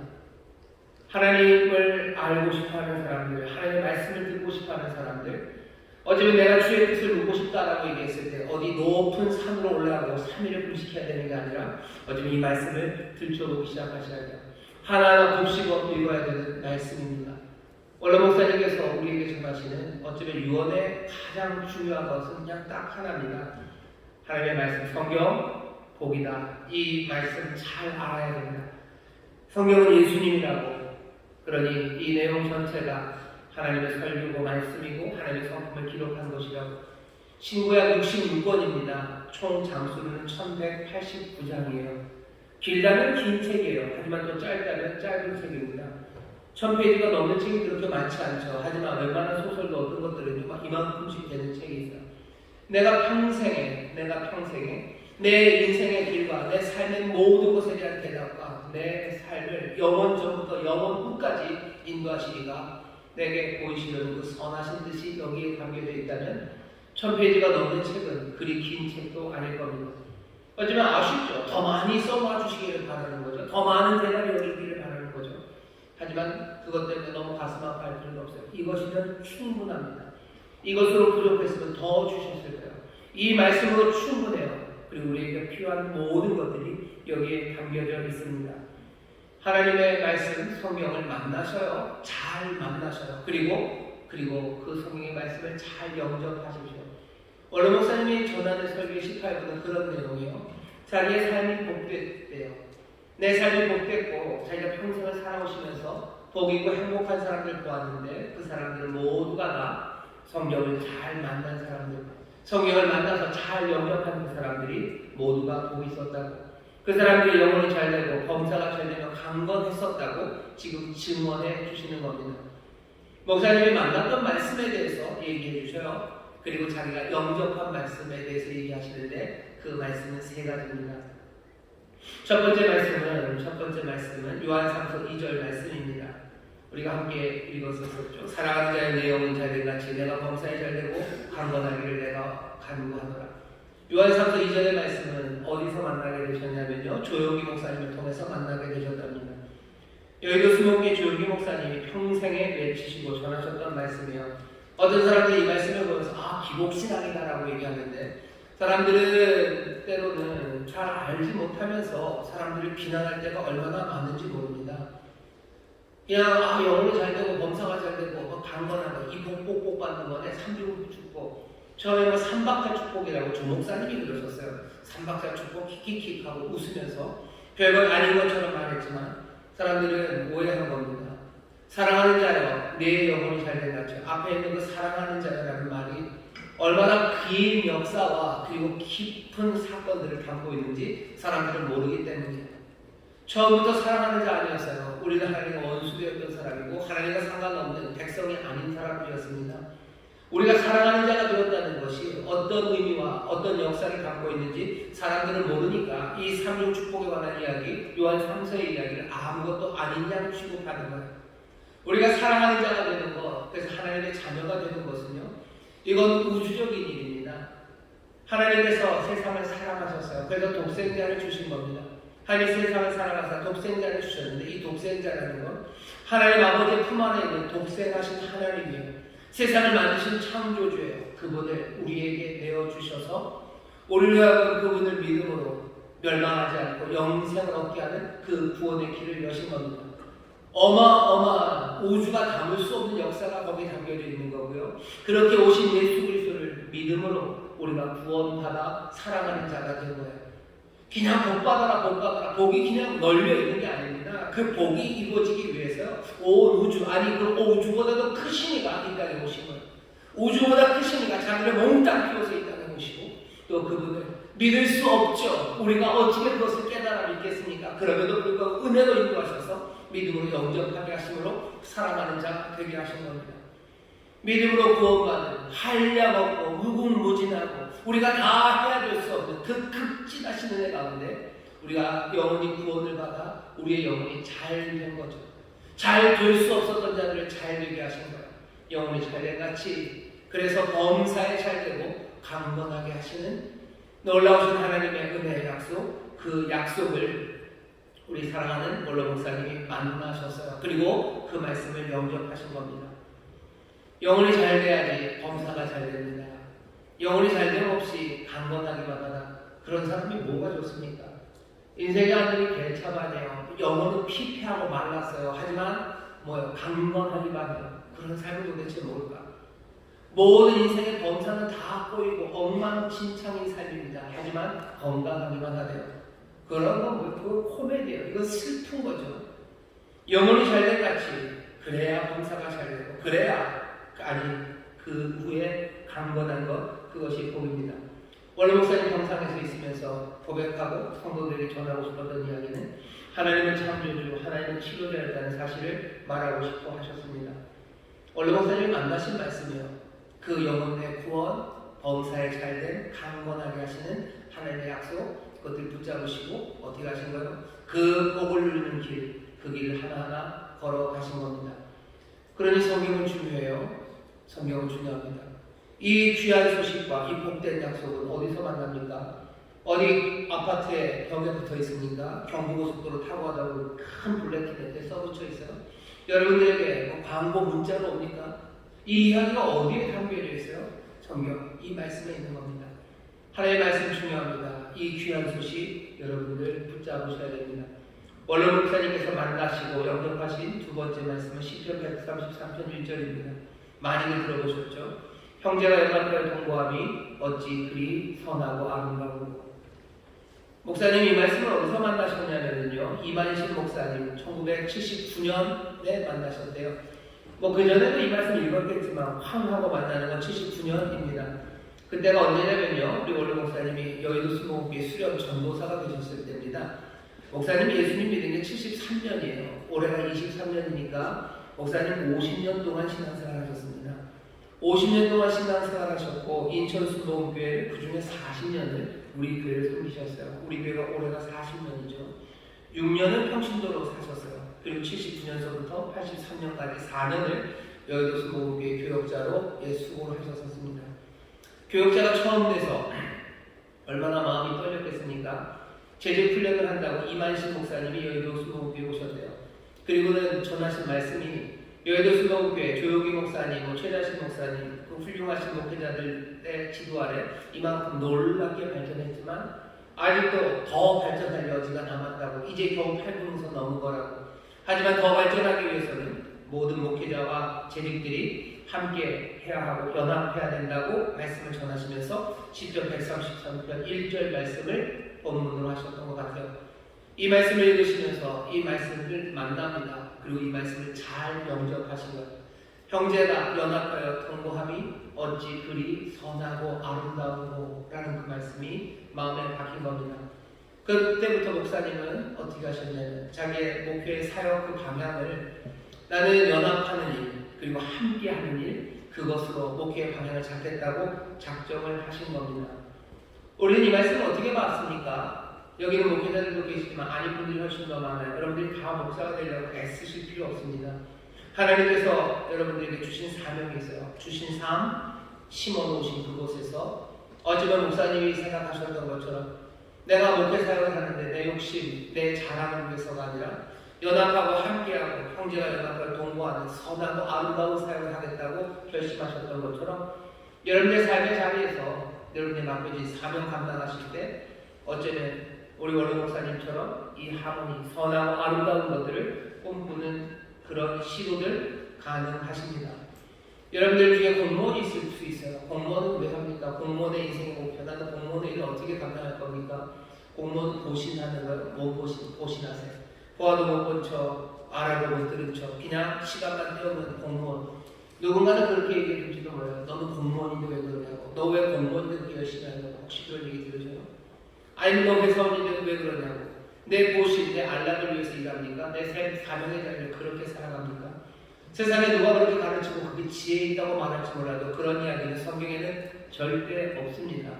하나님을 알고 싶어하는 사람들, 하나님의 말씀을 듣고 싶어하는 사람들 어쩌면 내가 주의 뜻을 묻고 싶다라고 얘기했을 때 어디 높은 산으로 올라가고 3일을 금식해야 되는 게 아니라 어쩌면 이 말씀을 들춰보기 시작하셔야 돼요. 하나하나 곱씹어 읽어야 되는 말씀입니다. 원로 목사님께서 우리에게 전하시는 어쩌면 유언의 가장 중요한 것은 그냥 딱 하나입니다. 하나님의 말씀, 성경, 복이다. 이 말씀 잘 알아야 됩니다. 성경은 예수님이라고. 그러니 이 내용 전체가 하나님의 설교고 말씀이고 하나님의 성품을 기록한 것이라고. 신구약 66권입니다. 총 장수는 1189장이에요. 길다면 긴 책이에요. 하지만 또 짧다면 짧은 책입니다. 1000페이지가 넘는 책이 그렇게 많지 않죠. 하지만 웬만한 소설도 어떤 것들은 이만큼씩 되는 책이 있어요. 내가 평생에 내 인생의 길과 내 삶의 모든 것에 대한 대답과 내 삶을 영원 전부터 영원 후까지 인도하시리가 내게 보이시려는 그 선하신 뜻이 여기에 담겨져 있다면 1000페이지가 넘는 책은 그리 긴 책도 아닐 겁니다. 하지만 아쉽죠. 더 많이 써봐 주시기를 바라는 거죠. 더 많은 대답이 여기 있기를 바라는 거죠. 하지만 그것 때문에 너무 가슴 아파할 필요는 없어요. 이것이면 충분합니다. 이것으로 부족했으면 더 주셨을 거예요. 이 말씀으로 충분해요. 그리고 우리에게 필요한 모든 것들이 여기에 담겨져 있습니다. 하나님의 말씀, 성경을 만나셔요. 잘 만나셔요. 그리고 그 성경의 말씀을 잘 영접하십시오. 원로 목사님이 전하는 설교 18부는 그런 내용이에요. 자기의 삶이 복됐대요. 내 삶이 복됐고 자기가 평생을 살아오시면서 복이고 행복한 사람들 보았는데 그 사람들 모두가 다 성경을 잘 만난 사람들, 성경을 만나서 잘 영접한 그 사람들이 모두가 복이 있었다고. 그 사람들이 영혼이 잘되고 범사가 잘되면 강건했었다고 지금 증언해 주시는 겁니다. 목사님이 만났던 말씀에 대해서 얘기해 주셔요. 그리고 자기가 영접한 말씀에 대해서 얘기하시는데 그 말씀은 세 가지입니다. 첫 번째 말씀은 요한삼서 2절 말씀입니다. 우리가 함께 읽었었죠. 사랑하는 자의 내 영혼이 잘된 같이 내가 범사에 잘되고 강건하기를 내가 간구하노라. 요한삼서 2절의 말씀은 어디서 만나게 되셨냐면요, 조용기 목사님을 통해서 만나게 되셨답니다. 여의도 수목계 조용기 목사님이 평생에 외치시고 전하셨던 말씀이에요. 어떤 사람들이 이 말씀을 보면서 기복신앙이다라고 얘기하는데, 사람들은 때로는 잘 알지 못하면서 사람들을 비난할 때가 얼마나 많은지 모릅니다. 그냥 영혼이 잘되고 범사가 잘되고 강건하고 이 복 꼭꼭 받는 거네, 삼중 축복. 처음에 삼박자 축복이라고 조 목사님이 그러셨어요. 삼박자 축복 킥킥킥 하고 웃으면서 별거 아닌 것처럼 말했지만 사람들은 오해하는 겁니다. 사랑하는 자여 내 영혼이 잘된 같이, 앞에 있는 그 사랑하는 자여라는 말이 얼마나 긴 역사와 그리고 깊은 사건들을 담고 있는지 사람들은 모르기 때문이에요. 처음부터 사랑하는 자 아니었어요. 우리는 하나님과 원수되었던 사람이고 하나님과 상관없는 백성이 아닌 사람들이었습니다. 우리가 사랑하는 자가 되었다는 것이 어떤 의미와 어떤 역사를 갖고 있는지 사람들은 모르니까 이 삼중 축복에 관한 이야기, 요한 3서의 이야기를 아무것도 아닌 양 취급하는 거예요. 우리가 사랑하는 자가 되는 것, 그래서 하나님의 자녀가 되는 것은요, 이건 우주적인 일입니다. 하나님께서 세상을 사랑하셨어요. 그래서 독생자를 주신 겁니다. 하나님 세상을 사랑하사 독생자를 주셨는데, 이 독생자라는 건 하나님 아버지의 품 안에 있는 독생하신 하나님이에요. 세상을 만드신 창조주예요. 그분을 우리에게 내어주셔서 우리를 하여금 그분을 믿음으로 멸망하지 않고 영생을 얻게 하는 그 구원의 길을 여신 겁니다. 어마어마한 우주가 담을 수 없는 역사가 거기에 담겨져 있는 거고요. 그렇게 오신 예수 그리스도를 믿음으로 우리가 구원받아 사랑하는 자가 된 거예요. 그냥 복 받아라 복이 그냥 널려 있는 게 아닙니다. 그 복이 이루어지기 위해서 온 우주, 아니 그 우주보다도 크신 이가 이 땅에 오신 거예요. 우주보다 크신 이가 자기를 몽땅 피워서 이 땅에 오시고, 또 그분을 믿을 수 없죠. 우리가 어떻게 그것을 깨달아 믿겠습니까? 그럼에도 불구하고 은혜로 인도하셔서 믿음으로 영접하게 하심으로 사랑하는 자 되게 하신 겁니다. 믿음으로 구원받은 한량없고 무궁무진하고 우리가 다 해야 될 수 없는 그 극진하신 은혜 가운데 우리가 영원히 구원을 받아 우리의 영혼이 잘 된 거죠. 잘 될 수 없었던 자들을 잘 되게 하신 거예요. 영혼이 잘된 같이, 그래서 범사에 잘 되고 강건하게 하시는 놀라우신 하나님의 은혜의 약속, 그 약속을 우리 사랑하는 몰로 목사님이 만나셨어요. 그리고 그 말씀을 영접하신 겁니다. 영혼이 잘 돼야지 범사가 잘 됩니다. 영혼이 잘 됨 없이 강건하기만 하다, 그런 사람이 뭐가 좋습니까? 인생의 하늘이 개차반해요. 영혼은 피폐하고 말랐어요. 하지만 강건하기만 해요. 그런 삶이 도대체 뭘까? 모든 인생의 범사는 다 꼬이고 엉망진창인 삶입니다. 하지만 건강하기만 하대요. 그런 건 그거 코미디예요. 이건 슬픈 거죠. 영혼이 잘된 같이, 그래야 범사가 잘 되고, 그래야 그 후에 강건한 것, 그것이 복입니다. 원래 목사님 병상에서 있으면서 고백하고 성도들에게 전하고 싶었던 이야기는 하나님은 창조주, 하나님은 치료자였다는 사실을 말하고 싶어 하셨습니다. 원래 목사님이 만나신 말씀이요, 그 영혼의 구원, 범사에 잘된 강건하게 하시는 하나님의 약속, 그것들 붙잡으시고 어떻게 하신 거예요? 그 복을 누리는 길, 그 길을 하나하나 걸어가신 겁니다. 그러니 성경은 중요해요. 성경은 중요합니다. 이 귀한 소식과 이 복된 약속은 어디서 만납니까? 어디 아파트에 벽에 붙어 있습니까? 경부고속도로 타고 가다 보면 큰 블랙kit에 써붙여 있어요. 여러분들에게 광고 문자로 옵니까? 이 이야기가 어디에 담겨져 있어요? 성경, 이 말씀에 있는 겁니다. 하나님의 말씀 중요합니다. 이 귀한 소식 여러분들 붙잡으셔야 됩니다. 원로 목사님께서 만나시고 영접하신 두 번째 말씀은 시편 133편 1절입니다. 많이들 들어보셨죠? 형제가 연합하여 동거함이 어찌 그리 선하고 아름다우고. 목사님이 이 말씀을 어디서 만나셨냐면요, 이만신 목사님 1979년에 만나셨대요. 그 전에도 이 말씀을 읽었겠지만 황하고 만나는 건 79년입니다. 그때가 언제냐면요, 우리 원로 목사님이 여의도 수목교회 수련 전도사가 되셨을 때입니다. 목사님이 예수님 믿은 게 73년이에요. 올해가 23년이니까 목사님 50년 동안 신앙생활 하셨습니다. 50년 동안 신앙생활 하셨고 인천 수목교회 그 중에 40년을 우리 교회를 섬기셨어요. 우리 교회가 올해가 40년이죠. 6년은 평신도로 사셨어요. 그리고 79년서부터 83년까지 4년을 여의도 수목교회 교역자로 수고를 하셨었습니다. 교역자가 처음 돼서 얼마나 마음이 떨렸겠습니까? 제재 훈련을 한다고 이만식 목사님이 여의도 수목교회 오셨대요. 그리고는 전하신 말씀이 여의도 수목교회 조용기 목사님, 최자신 목사님, 그 훌륭하신 목회자들의 지도 아래 이만큼 놀랍게 발전했지만 아직도 더 발전할 여지가 남았다고, 이제 겨우 8분에서 넘은 거라고. 하지만 더 발전하기 위해서는 모든 목회자와 재직들이 함께 해야 하고 연합해야 된다고 말씀을 전하시면서 시편 133편 1절 말씀을 본문으로 하셨던 것 같아요. 이 말씀을 읽으시면서 이 말씀을 만납니다. 그리고 이 말씀을 잘 영접하신 것. 형제가 연합하여 통보함이 어찌 그리 선하고 아름다우고 라는 그 말씀이 마음에 박힌 겁니다. 그때부터 목사님은 어떻게 하셨냐면 자기의 목회의 사역 그 방향을 나는 연합하는 일 그리고 함께하는 일 그것으로 목회의 방향을 잡겠다고 작정을 하신 겁니다. 우리는 이 말씀을 어떻게 봤습니까? 여기는 목회자들도 계시지만 아닌 분들이 훨씬 더 많아요. 여러분들이 다 목사가 되려고 애쓰실 필요 없습니다. 하나님께서 여러분들에게 주신 사명이 있어요. 주신 삶, 심어놓으신 그곳에서 어쩌면 목사님이 생각하셨던 것처럼 내가 목회 사역을 하는데 내 욕심, 내 자랑을 위해서가 아니라 연합하고 함께하고 형제가 연합을 동거하는 선하고 아름다운 사역을 하겠다고 결심하셨던 것처럼 여러분의 삶의 자리에서 여러분의 맡겨진 사명 감당하실 때 어쩌면 우리 원로 목사님처럼 이 하모니, 선하고 아름다운 것들을 꿈꾸는 그런 시도들 가능하십니다. 여러분들 중에 공무원이 있을 수 있어요. 공무원은 왜 합니까? 공무원의 인생의 목표, 나는 공무원의 일을 어떻게 감당할 겁니까? 공무원 보신하는 걸 못 보신하세요. 보아도 못 본 척, 알아도 못 들은 척, 그냥 시간만 때우는 공무원. 누군가는 그렇게 얘기해 줄지도 몰라요. 너는 공무원인데 왜 그러냐고. 너 왜 공무원인데 그렇게 열심히 하냐고. 혹시 그런 얘기 들으세요? 아니면 너 회사원인데 왜 그러냐고. 내 보신, 내 안락을 위해서 일합니까? 내 삶, 사명의 자리를 그렇게 살아갑니까? 세상에 누가 그렇게 가르치고 그게 지혜 있다고 말할지 몰라도 그런 이야기는 성경에는 절대 없습니다.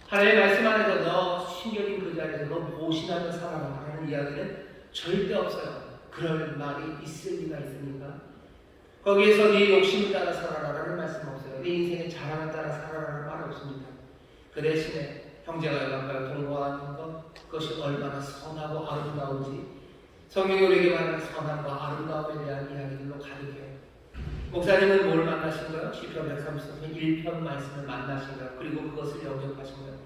하나님의 말씀 안에서 너 신경인 그 자리에서 너 보신하며 살아라 라는 이야기는 절대 없어요. 그럴 말이 있을 리가 있습니까? 거기에서 네 욕심을 따라 살아라 라는 말씀 없어요. 네 인생의 자랑을 따라 살아라 라는 말 없습니다. 그 대신에 형제가 연합하여 동거하는 것, 그것이 얼마나 선하고 아름다운지 성경이 우리에게 말하는 선함과 아름다움에 대한 이야기들로 가득해요. 목사님은 뭘 만나신 거예요? 시편 133편 1편 말씀을 만나신 거예요. 그리고 그것을 영접하신 거예요.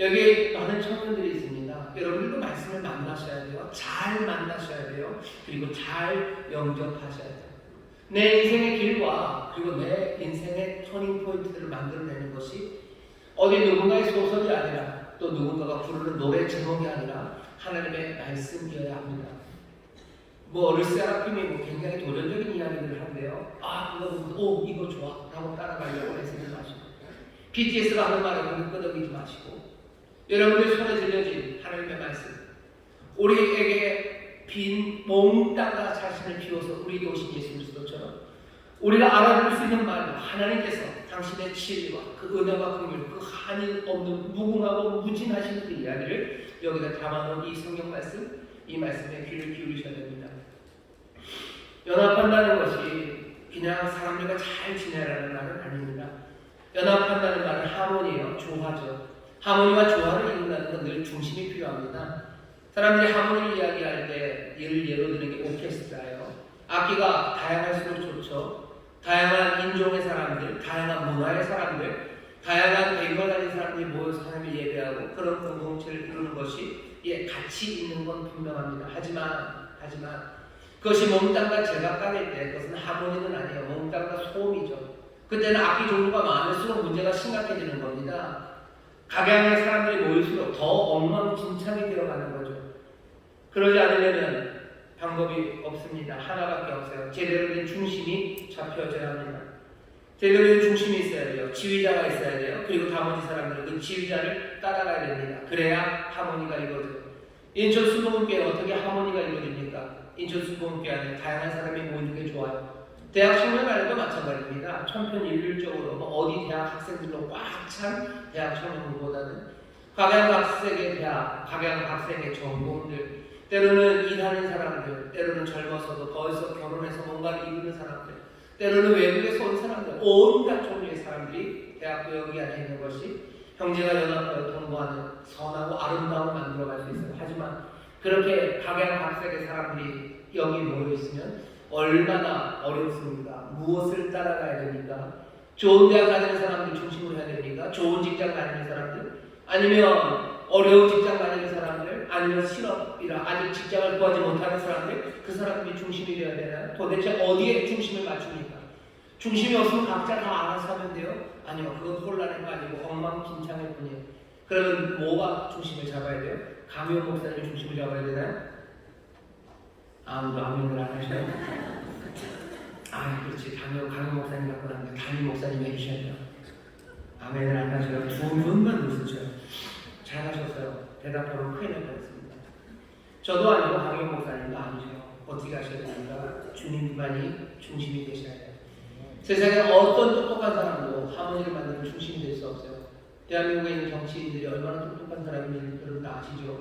여기 많은 청년들이 있습니다. 여러분들도 말씀을 만나셔야 돼요. 잘 만나셔야 돼요. 그리고 잘 영접하셔야 돼요. 내 인생의 길과 그리고 내 인생의 터닝 포인트를 만들어내는 것이 어디 누군가의 소설이 아니라 또 누군가가 부르는 노래 제목이 아니라 하나님의 말씀이어야 합니다. 르세라핌이 굉장히 도전적인 이야기를 하는데요. 그거 이거 좋아 라고 따라가려고 애쓰지 마시고 BTS가 하는 말에 고개 끄덕이지 마시고 여러분들 손에 들려진 하나님의 말씀 우리에게 빈 몽땅한 자신을 비워서 우리에게 오신 예수 그리스도처럼 우리가 알아볼 수 있는 말로 하나님께서 당신의 진리와 그 은혜와 긍휼 그 한이 없는 무궁하고 무진하신 그 이야기를 여기다 담아놓은 이 성경 말씀 이 말씀에 귀를 기울이셔야 됩니다. 연합한다는 것이 그냥 사람들과 잘 지내라는 말은 아닙니다. 연합한다는 말은 하모니예요. 조화죠. 하모니와 조화를 이룬다는 건 늘 중심이 필요합니다. 사람들이 하모니를 이야기할 때 예로 드는 게 오케스트라예요. 악기가 다양할수록 좋죠. 다양한 인종의 사람들, 다양한 문화의 사람들, 다양한 배경을 가진 사람들이 모여서 하나님을 예배하고 그런 공동체를 이루는 것이 가치 있는 건 분명합니다. 하지만 그것이 몽땅과 제각각일 때 그것은 하모니는 아니에요. 몽땅과 소음이죠. 그때는 악기 종류가 많을수록 문제가 심각해지는 겁니다. 각양의 사람들이 모일수록 더 엉망진창이 되어가는 거죠. 그러지 않으려면 방법이 없습니다. 하나밖에 없어요. 제대로 된 중심이 잡혀져야 합니다. 대교회는 중심이 있어야 돼요. 지휘자가 있어야 돼요. 그리고 나머지 사람들은 그 지휘자를 따라가야 됩니다. 그래야 하모니가 이루어져요. 인천 수동교회는 어떻게 하모니가 이루어집니까? 인천 수동교회 안에 다양한 사람이 모이는 게 좋아요. 대학 청년회도 마찬가지입니다. 천편일률적으로 어디 대학 학생들로 꽉 찬 대학 청년들보다는 각양각색의 대학, 각양각색의 전공들, 때로는 일하는 사람들, 때로는 젊어서도 벌써 결혼해서 뭔가를 이루는 사람들, 때로는 외국에서 온 사람들, 온갖 종류의 사람들이 대학교 여기 안에 있는 것이 형제가 연합하여 동거하는 선하고 아름다움을 만들어갈 수 있어요. 하지만 그렇게 각양각색의 사람들이 여기 모여있으면 얼마나 어렵습니까? 무엇을 따라가야 됩니까? 좋은 대학 다니는 사람들 중심으로 해야 됩니까? 좋은 직장 다니는 사람들? 아니면 어려운 직장 다니는 사람들? 아니면 실업이라 아직 직장을 구하지 못하는 사람들? 그 사람들이 중심이 되어야 되나요? 도대체 어디에 중심을 맞춥니까? 중심이 없으면 각자 다 알아서 하면 돼요? 아니요. 그건 혼란에 빠지고 엉망진창일 뿐이에요. 그러면 뭐가 중심을 잡아야 돼요? 강효 목사님이 중심을 잡아야 되나요? 아무도 아멘을 안 하셔요? 그렇지. 강효 목사님 갖고 나면 담임 목사님이 해주셔야 돼요. 아멘을 안 하셔요. 두 분만 웃으셔요. 잘하셨어요. 대답하면 큰일 날 뻔했습니다. 저도 아니고 강효 목사님도 아니셔요. 어떻게 하셔야 됩니까? 주님만이 중심이 되셔야 돼요. 세상에 어떤 똑똑한 사람도 하모니를 만드는 중심이 될 수 없어요. 대한민국에 있는 정치인들이 얼마나 똑똑한 사람인지 여러분 다 아시죠?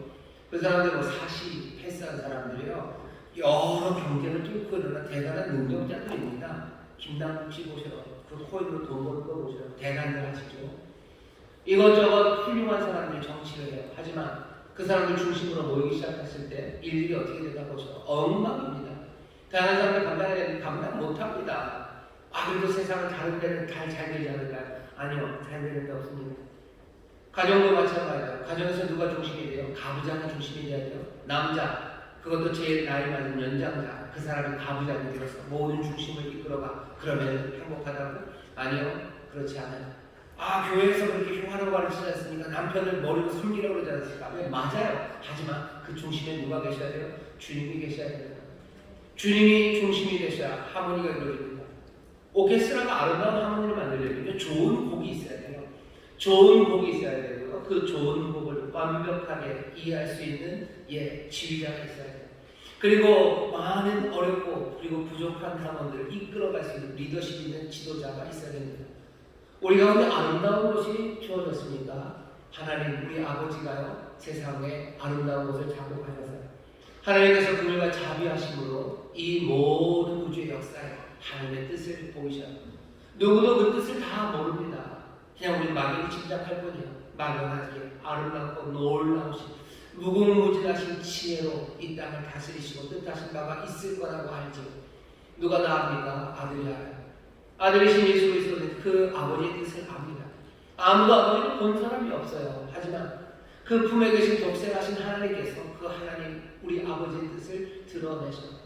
그 사람들 사시 패스한 사람들이요. 여러 경쟁을 뚫고 일어난 대단한 능력자들입니다. 김남국 씨 보셔요. 그 코인으로 돈 버는 거 보셔요. 대단들 하시죠. 이것저것 훌륭한 사람들이 정치를 해요. 하지만 그 사람들 중심으로 모이기 시작했을 때 일들이 어떻게 되나 보셔요. 엉망입니다. 다양한 사람들 감당해야 되는데 감당 못합니다. 그래도 세상은 다른 데는 잘 되지 않을까요? 아니요. 잘 되는 데 없습니다. 가정도 마찬가지예요. 가정에서 누가 중심이 돼요? 가부장이 중심이 돼야 돼요. 남자. 그것도 제일 나이 많은 연장자, 그 사람이 가부장이 되어서 모든 중심을 이끌어가. 그러면 행복하다고? 아니요, 그렇지 않아요. 교회에서 그렇게 흉하라고 가르치지 않습니까? 남편을 머리로 숨기라고 그러지 않습니까? 네, 맞아요. 하지만 그 중심에 누가 계셔야 돼요? 주님이 계셔야 됩니다. 주님이 중심이 되셔야 하모니가 이루어집니다. 오케스트라가 아름다운 하모니를 만들려면 좋은 곡이 있어야 돼요. 좋은 곡이 있어야 되고요. 그 좋은 곡을 완벽하게 이해할 수 있는 지휘자가 있어야 돼요. 그리고 많은 어렵고 그리고 부족한 당원들을 이끌어갈 수 있는 리더십 있는 지도자가 있어야 됩니다. 우리 가운데 아름다운 것이 주어졌습니까? 하나님 우리 아버지가요 세상에 아름다운 것을 잡고 가셔서요. 하나님께서 그들과 자비하심으로 이 모든 우주의 역사에 하나님의 뜻을 보이셔요. 누구도 그 뜻을 다 모릅니다. 그냥 우리 막연히 짐작할 뿐이에요. 막연하게 아름답고 놀라우신 무궁무진하신 지혜로 이 땅을 다스리시고 뜻하신 바가 있을 거라고 알죠. 누가 다 압니까? 아들이 알아요. 아들이신 예수 그리스도는 그 아버지의 뜻을 압니다. 아무도 아버지를 본 사람이 없어요. 하지만 그 품에 계신 독생하신 하나님께서 그 하나님 우리 아버지의 뜻을 드러내셔요.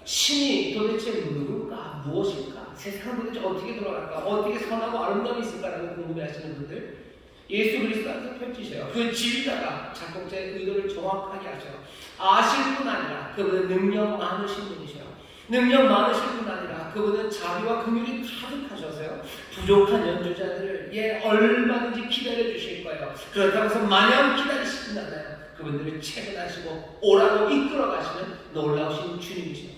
신이 도대체 누굴까? 무엇일까? 세상은 도대체 어떻게 돌아갈까? 어떻게 선하고 아름다움이 있을까라고 궁금해하시는 분들 예수 그리스도한테 펼치셔요. 그 지휘자가 작곡자의 의도를 정확하게 하셔요. 아실 뿐 아니라 그분은 능력 많으신 분이셔요. 능력 많으신 뿐 아니라 그분은 자비와 긍휼이 가득하셔서요. 부족한 연주자들을 얼마든지 기다려주실 거예요. 그렇다고 해서 마냥 기다리시진 않아요. 그분들을 채근하시고 오라고 이끌어가시는 놀라우신 주님이시죠.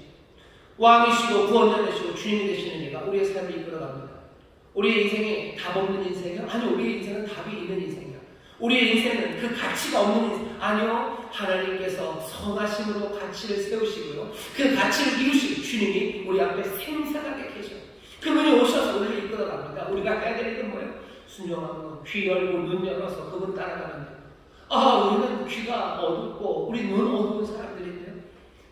왕이시고 구원자 되시고 주님이 되시는 이가 우리의 삶을 이끌어갑니다. 우리의 인생이 답 없는 인생이요? 아니요. 우리의 인생은 답이 있는 인생이요. 우리의 인생은 그 가치가 없는 인생. 아니요. 하나님께서 선하심으로 가치를 세우시고요. 그 가치를 이루시고 주님이 우리 앞에 생생하게 계셔요. 그분이 오셔서 우리를 이끌어갑니다. 우리가 해야 될 일은 뭐예요? 순종하고 귀 열고 눈 열어서 그분 따라가면 돼요. 우리는 귀가 어둡고 우리 눈 어두운 사람들인데요.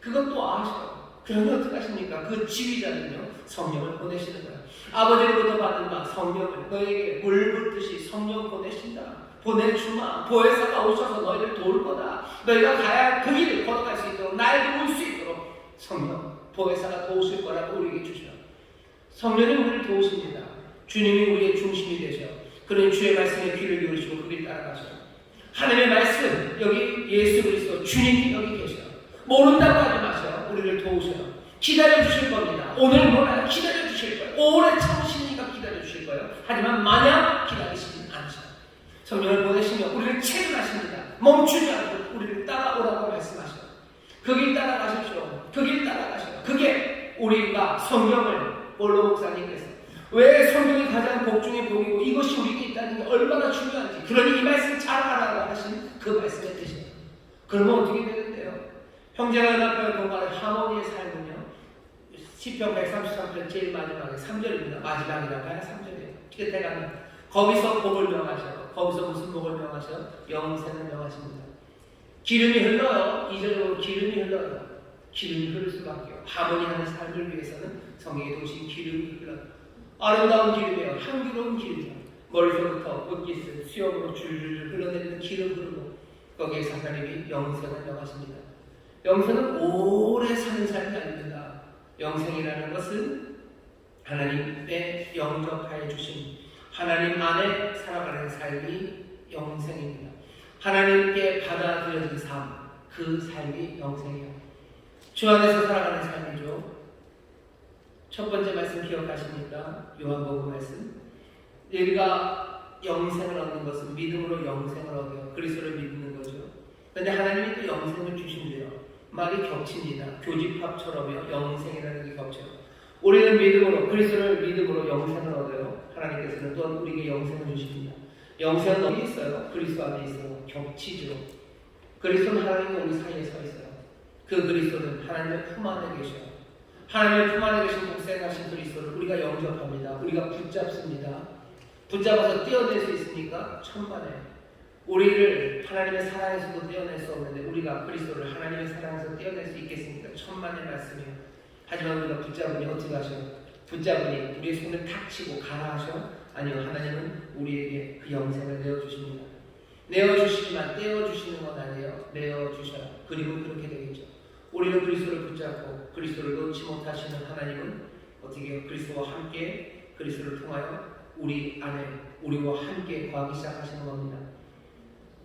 그것도 아셔요. 그러면 어떻게 하십니까? 그 지휘자는요 성령을 보내시는 거예요. 아버지로부터 받은 바 성령을 너에게 물 붓듯이 성령 보내신다. 보내주마. 보혜사가 오셔서 너희를 도울 거다. 너희가 가야 그 길을 걸어갈 수 있도록 나에게 올 수 있도록 성령 보혜사가 도우실 거라고 우리에게 주셔요. 성령이 우리를 도우십니다. 주님이 우리의 중심이 되셔. 그러니 주의 말씀에 귀를 기울이시고 그 길 따라가셔요. 하나님의 말씀 여기 예수 그리스도 주님이 여기 계셔요. 모른다고 하지 마세요. 우리를 도우셔요. 기다려주실 겁니다. 오늘 몰라요. 기다려주실 거예요. 오래 참으시니까 성령을 보내시며 우리를 체험하십니다. 멈추지 않고 우리를 따라오라고 말씀하셔요. 그 길 따라가십시오. 그 길 따라가시오. 그게 우리가 성경을 볼로 목사님께서 왜 성경이 가장 복 중에 복이고 이것이 우리에게 있다는 게 얼마나 중요한지, 그러니 이 말씀 잘 알아라고 하신 그 말씀의 뜻이에요. 그러면 어떻게 되는데요? 형제가 연합하여 동반의 하모니의 삶은요, 시편 133편 제일 마지막에 3절입니다. 마지막이라고 해야 3절이에요. 끝에 가면 거기서 복을 명하셔. 거기서 무슨 복을 명하셔? 영생을 명하십니다. 기름이 흘러요. 2절로 기름이 흘러요. 기름이 흐를 수밖에요. 하모니하는 삶을 위해서는 성경에 도신 기름이 흘러요. 아름다운 기름이에요. 향기로운 기름이에요. 머리서부터 옷깃을 수염으로 줄줄 흘러내리는 기름 흐르고, 거기에서 하나님이 영생을 명하십니다. 영생은 오래 사는 삶이 아닙니다. 영생이라는 것은 하나님의 영접하여 주신 하나님 안에 살아가는 삶이 영생입니다. 하나님께 받아들여진 삶, 그 삶이 영생이에요. 주 안에서 살아가는 삶이죠. 첫 번째 말씀 기억하십니까? 요한복음 말씀. 우리가 영생을 얻는 것은 믿음으로 영생을 얻어요. 그리스도를 믿는 거죠. 그런데 하나님이 또 영생을 주신대요. 말이 겹칩니다. 교집합처럼요. 영생이라는 게 겹쳐요. 우리는 믿음으로, 그리스도를 믿음으로 영생을 얻어요. 하나님께서는 또한 우리에게 영생을 주십니다. 영생은 어디 있어요? 그리스도 안에 있어요. 겹치죠. 그리스도는 하나님과 우리 사이에 서 있어요. 그 그리스도는 하나님의 품 안에 계셔요. 하나님의 품 안에 계신 복생하신 그리스도를 우리가 영접합니다. 우리가 붙잡습니다. 붙잡아서 떼어낼 수 있습니까? 천만에. 우리를 하나님의 사랑에서도 떼어낼 수 없는데 우리가 그리스도를 하나님의 사랑에서 떼어낼 수 있겠습니까? 천만의 말씀이에요. 하지만 우리가 붙잡으니 어떻게 하셔? 붙잡으니 우리의 손을 탁 치고 가라 하셔? 아니요, 하나님은 우리에게 그 영생을 내어주십니다. 내어주시지만 떼어주시는 건 아니에요. 내어주셔요. 그리고 그렇게 되겠죠. 우리는 그리스도를 붙잡고 그리스도를 놓지 못하시는 하나님은 어떻게 해요? 그리스도와 함께, 그리스도를 통하여 우리 안에 우리와 함께 거하기 시작하시는 겁니다.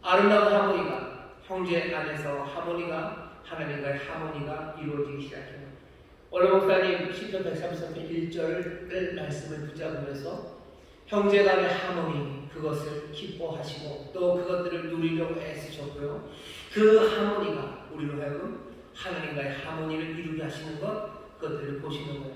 아름다운 하모니가, 형제 안에서 하모니가, 하나님과의 하모니가 이루어지기 시작해요. 오늘 목사님 시편 133편 1절을 말씀을 붙잡으면서 형제 간의 하모니, 그것을 기뻐하시고 또 그것들을 누리려고 애쓰셨고요. 그 하모니가 우리로 하여금 하나님과의 하모니를 이루게 하시는 것, 그것들을 보시는 거예요.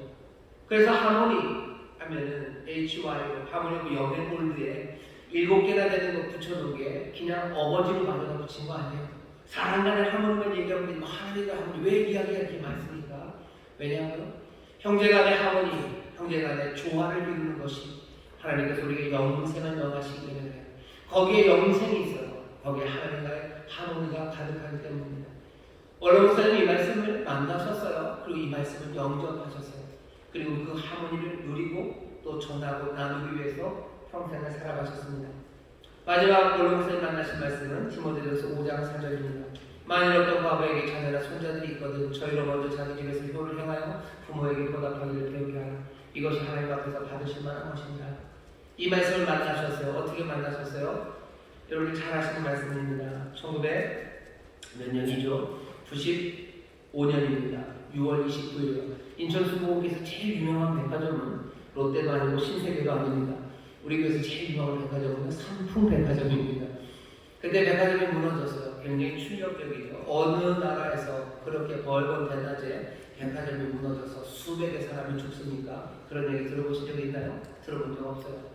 그래서 하모니 하면은 HY로 하모니 영의 볼드에 7개나 되는 거 붙여놓은 게 그냥 어거지로 가져다 붙인 거 아니에요. 사람 간의 하모니만 얘기하면 뭐 하나님과 하모니 왜 이야기가 이렇게 많습니까? 왜냐하면 형제 간의 하모니, 형제 간의 조화를 이루는 것이 하나님께서 우리에게 영생을 명하시기 때문에 거기에 영생이 있어요. 거기에 하나님과의 하모니가 가득하기 때문입니다. 원래 목사님이 이 말씀을 만나셨어요. 그리고 이 말씀을 영접하셨어요. 그리고 그 하모니를 누리고 또 전하고 나누기 위해서 평생을 살아가셨습니다. 마지막 원래 목사님 만나신 말씀은 디모데전서 5장 4절입니다. 만일 어떤 과부에게 자녀나 손자들이 있거든 저희로 먼저 자기 집에서 효를 행하여 부모에게 보답하기를 배우게 하라. 이것이 하나님 앞에서 받으실 만한 것입니다. 이 말씀을 만나셨어요. 어떻게 만나셨어요? 여러분이 잘 아시는 말씀입니다. 1900몇 년이죠? 95년입니다. 6월 29일이요. 인천 수보공에서 제일 유명한 백화점은 롯데도 아니고 신세계도 아닙니다. 우리 교회에서 제일 유명한 백화점은 삼풍 백화점입니다. 그때 백화점이 무너졌어요. 굉장히 충격적이죠. 어느 나라에서 그렇게 벌건 대낮에 백화점이 무너져서 수백의 사람이 죽습니까? 그런 얘기 들어보신 적 있나요? 들어본 적 없어요.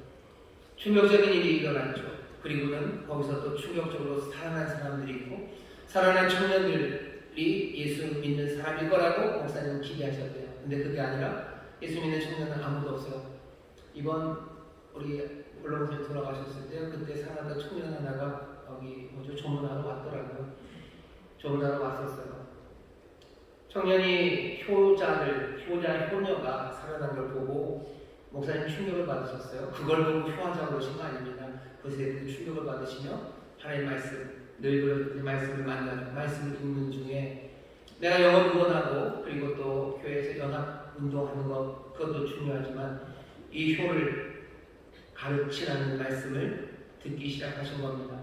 충격적인 일이 일어났죠. 그리고는 거기서 또 충격적으로 살아난 사람들이 있고 살아난 청년들이 예수 믿는 사람일 거라고 목사님은 기대하셨대요. 근데 그게 아니라 예수 믿는 청년은 아무도 없어요. 이번 우리 본론에서 돌아가셨을 때 그때 살아난 청년 하나가 여기 조문하러 왔더라고요. 조문하러 왔었어요. 청년이 효녀가 살아난 걸 보고 목사님 충격을 받으셨어요. 그걸 보고 효하자고 그러신 거 아닙니다. 그것에 충격을 받으시며 하나님의 말씀, 늘 그런 말씀을 만나고 말씀을 읽는 중에 내가 영어 구원하고 그리고 또 교회에서 연합 운동하는 것 그것도 중요하지만 이 효를 가르치라는 말씀을 듣기 시작하신 겁니다.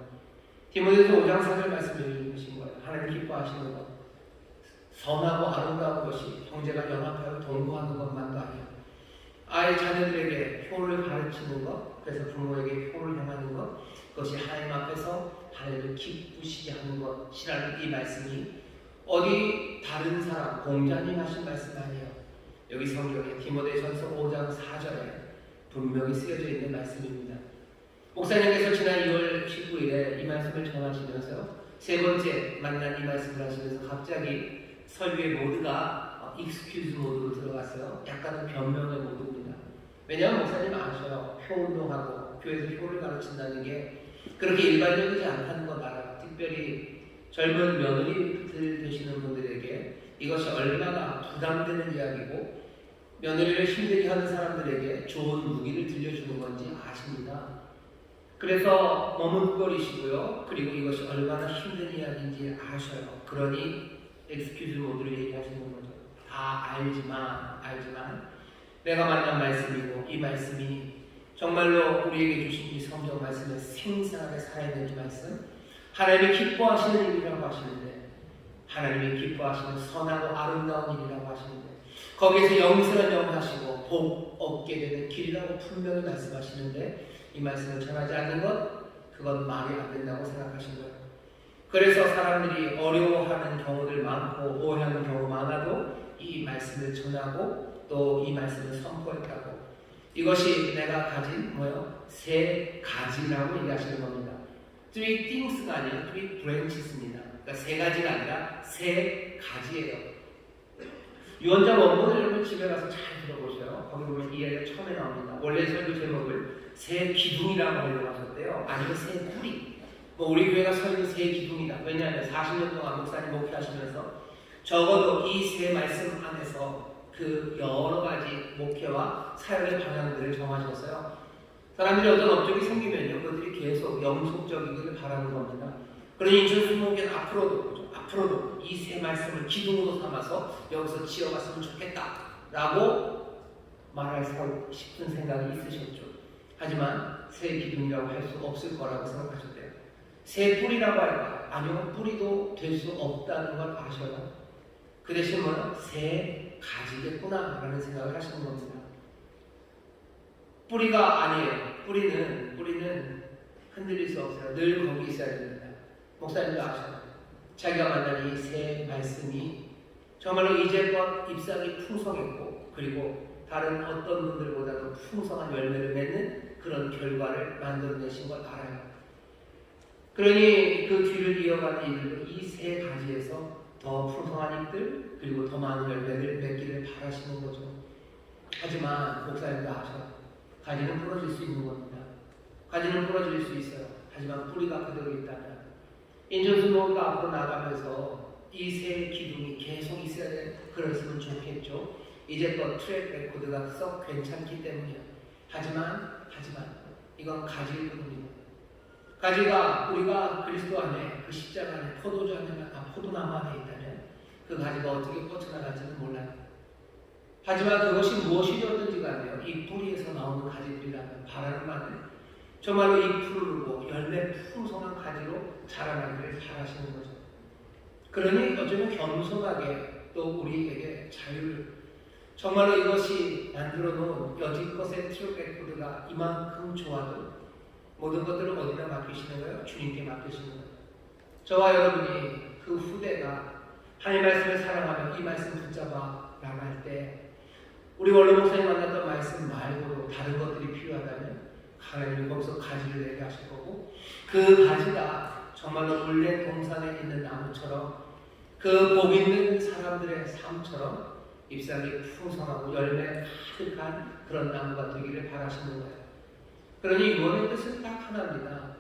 디모데전서 5장 4절 말씀을 읽으신 거예요. 하나님 기뻐하시는 것, 선하고 아름다운 것이 형제가 연합하여 동거하는 것만도 아니에요. 아이 자녀들에게 효를 가르치는 것, 그래서 부모에게 효를 행하는 것, 그것이 하나님 앞에서 하나님을 기쁘시게 하는 것이라는 이 말씀이 어디 다른 사람, 공자님 하신 말씀 아니에요. 여기 성경에 디모데전서 5장 4절에 분명히 쓰여져 있는 말씀입니다. 목사님께서 지난 2월 19일에 이 말씀을 전하시면서 세 번째 만난 이 말씀을 하시면서 갑자기 설교의 모드가 익스큐즈 모드로 들어갔어요. 약간은 변명의 모드입니다. 왜냐하면 목사님 아셔요. 효운동하고 교회에서 효를 가르친다는 게 그렇게 일반적이지 않다는 걸 알아요. 특별히 젊은 며느리들 되시는 분들에게 이것이 얼마나 부담되는 이야기고 며느리를 힘들게 하는 사람들에게 좋은 무기를 들려주는 건지 아십니다. 그래서 머뭇거리시고요. 그리고 이것이 얼마나 힘든 이야기인지 아셔요. 그러니 엑스큐즈 모드를 얘기하시는 거죠. 다 알지만 내가 만난 말씀이고 이 말씀이 정말로 우리에게 주신 이 성경 말씀을 생생하게 살아있는 이 말씀, 하나님이 기뻐하시는 일이라고 하시는데, 하나님이 기뻐하시는 선하고 아름다운 일이라고 하시는데, 거기에서 영생을 영하시고 복 얻게 되는 길이라고 분명히 말씀하시는데, 이 말씀을 전하지 않는 것, 그건 말이 안 된다고 생각하신 거예요. 그래서 사람들이 어려워하는 경우들 많고 오해하는 경우 많아도 이 말씀을 전하고 또 이 말씀을 선포했다고. 이것이 내가 가진 세 가지라고 얘기하시는 겁니다. Three things가 아니라 three branches입니다. 그러니까 세 가지가 아니라 세 가지예요. 유언장 원본을 여러분 집에 가서 잘 들어보세요. 거기 보면 이 이야기가 처음에 나옵니다. 원래 설교 제목을 새 기둥이라고 하려고 하셨대요. 아니면 새 뿌리. 우리 교회가 설교 새 기둥이다. 왜냐하면 40년 동안 목사님 목회하시면서 적어도 이 세 말씀 안에서 그 여러 가지 목회와 사역의 방향들을 정하셨어요. 사람들이 어떤 업적이 생기면요, 그들이 계속 영속적이기를 바라는 겁니다. 그러니 인천 목회는 앞으로도 이 세 말씀을 기둥으로 삼아서 여기서 지어갔으면 좋겠다라고 말하고 싶은 생각이 있으셨죠. 하지만 새 기둥이라고 할 수 없을 거라고 생각하셨대요. 새 뿌리라고 할까? 아니면 뿌리도 될 수 없다는 걸 아셔요. 그 대신 새 가지겠구나 라는 생각을 하시는 겁니다. 뿌리가 아니에요. 뿌리는 흔들릴 수 없어요. 늘 거기 있어야 됩니다. 목사님도 아셔요. 자기가 만난 이 새 말씀이 정말로 이제껏 잎사귀 풍성했고 그리고 다른 어떤 분들보다도 풍성한 열매를 맺는 그런 결과를 만들어내신 걸 알아요. 그러니 그 뒤를 이어가는 이들도 이 세 가지에서 더 풍성한 잎들 그리고 더 많은 열매를 맺기를 바라시는 거죠. 하지만 목사님도 아셔요. 가지는 부러질 수 있는 겁니다. 가지는 부러질 수 있어요. 하지만 뿌리가 그대로 있다면 인천수목가 앞으로 나가면서 이 세 기둥이 계속 있어야 그랬으면 좋겠죠. 이제껏 트랙 레코드가 썩 괜찮기 때문이에요. 하지만 이건 가지일 뿐입니다. 가지가 우리가 그리스도 안에 그 십자가 안에 포도나무 안에 있다면 그 가지가 어떻게 뻗쳐나갈지는 몰라요. 하지만 그것이 무엇이 되었든지 간에요. 이 뿌리에서 나오는 가지들이라면 바라는 바는 정말로 이 푸르고 열매 풍성한 가지로 자라나기를 바라시는 거죠. 그러니 어쩌면 겸손하게 또 우리에게 자유를 정말로 이것이 만들어 놓은 여지껏의 트랙 레코드가 이만큼 좋아도 모든 것들을 어디다 맡기시는 거예요? 주님께 맡기시는 거예요. 저와 여러분이 그 후대가 하나님 말씀을 사랑하며 이 말씀 붙잡아 나갈 때 우리 원로 목사님 만났던 말씀 말고도 다른 것들이 필요하다면 하나님이 거기서 가지를 내게 하실 거고 그 가지가 정말로 물레 동산에 있는 나무처럼 그 복 있는 사람들의 삶처럼 잎사귀 풍성하고 열매 가득한 그런 나무가 되기를 바라시는 거예요. 그러니 유언의 뜻은 딱 하나입니다.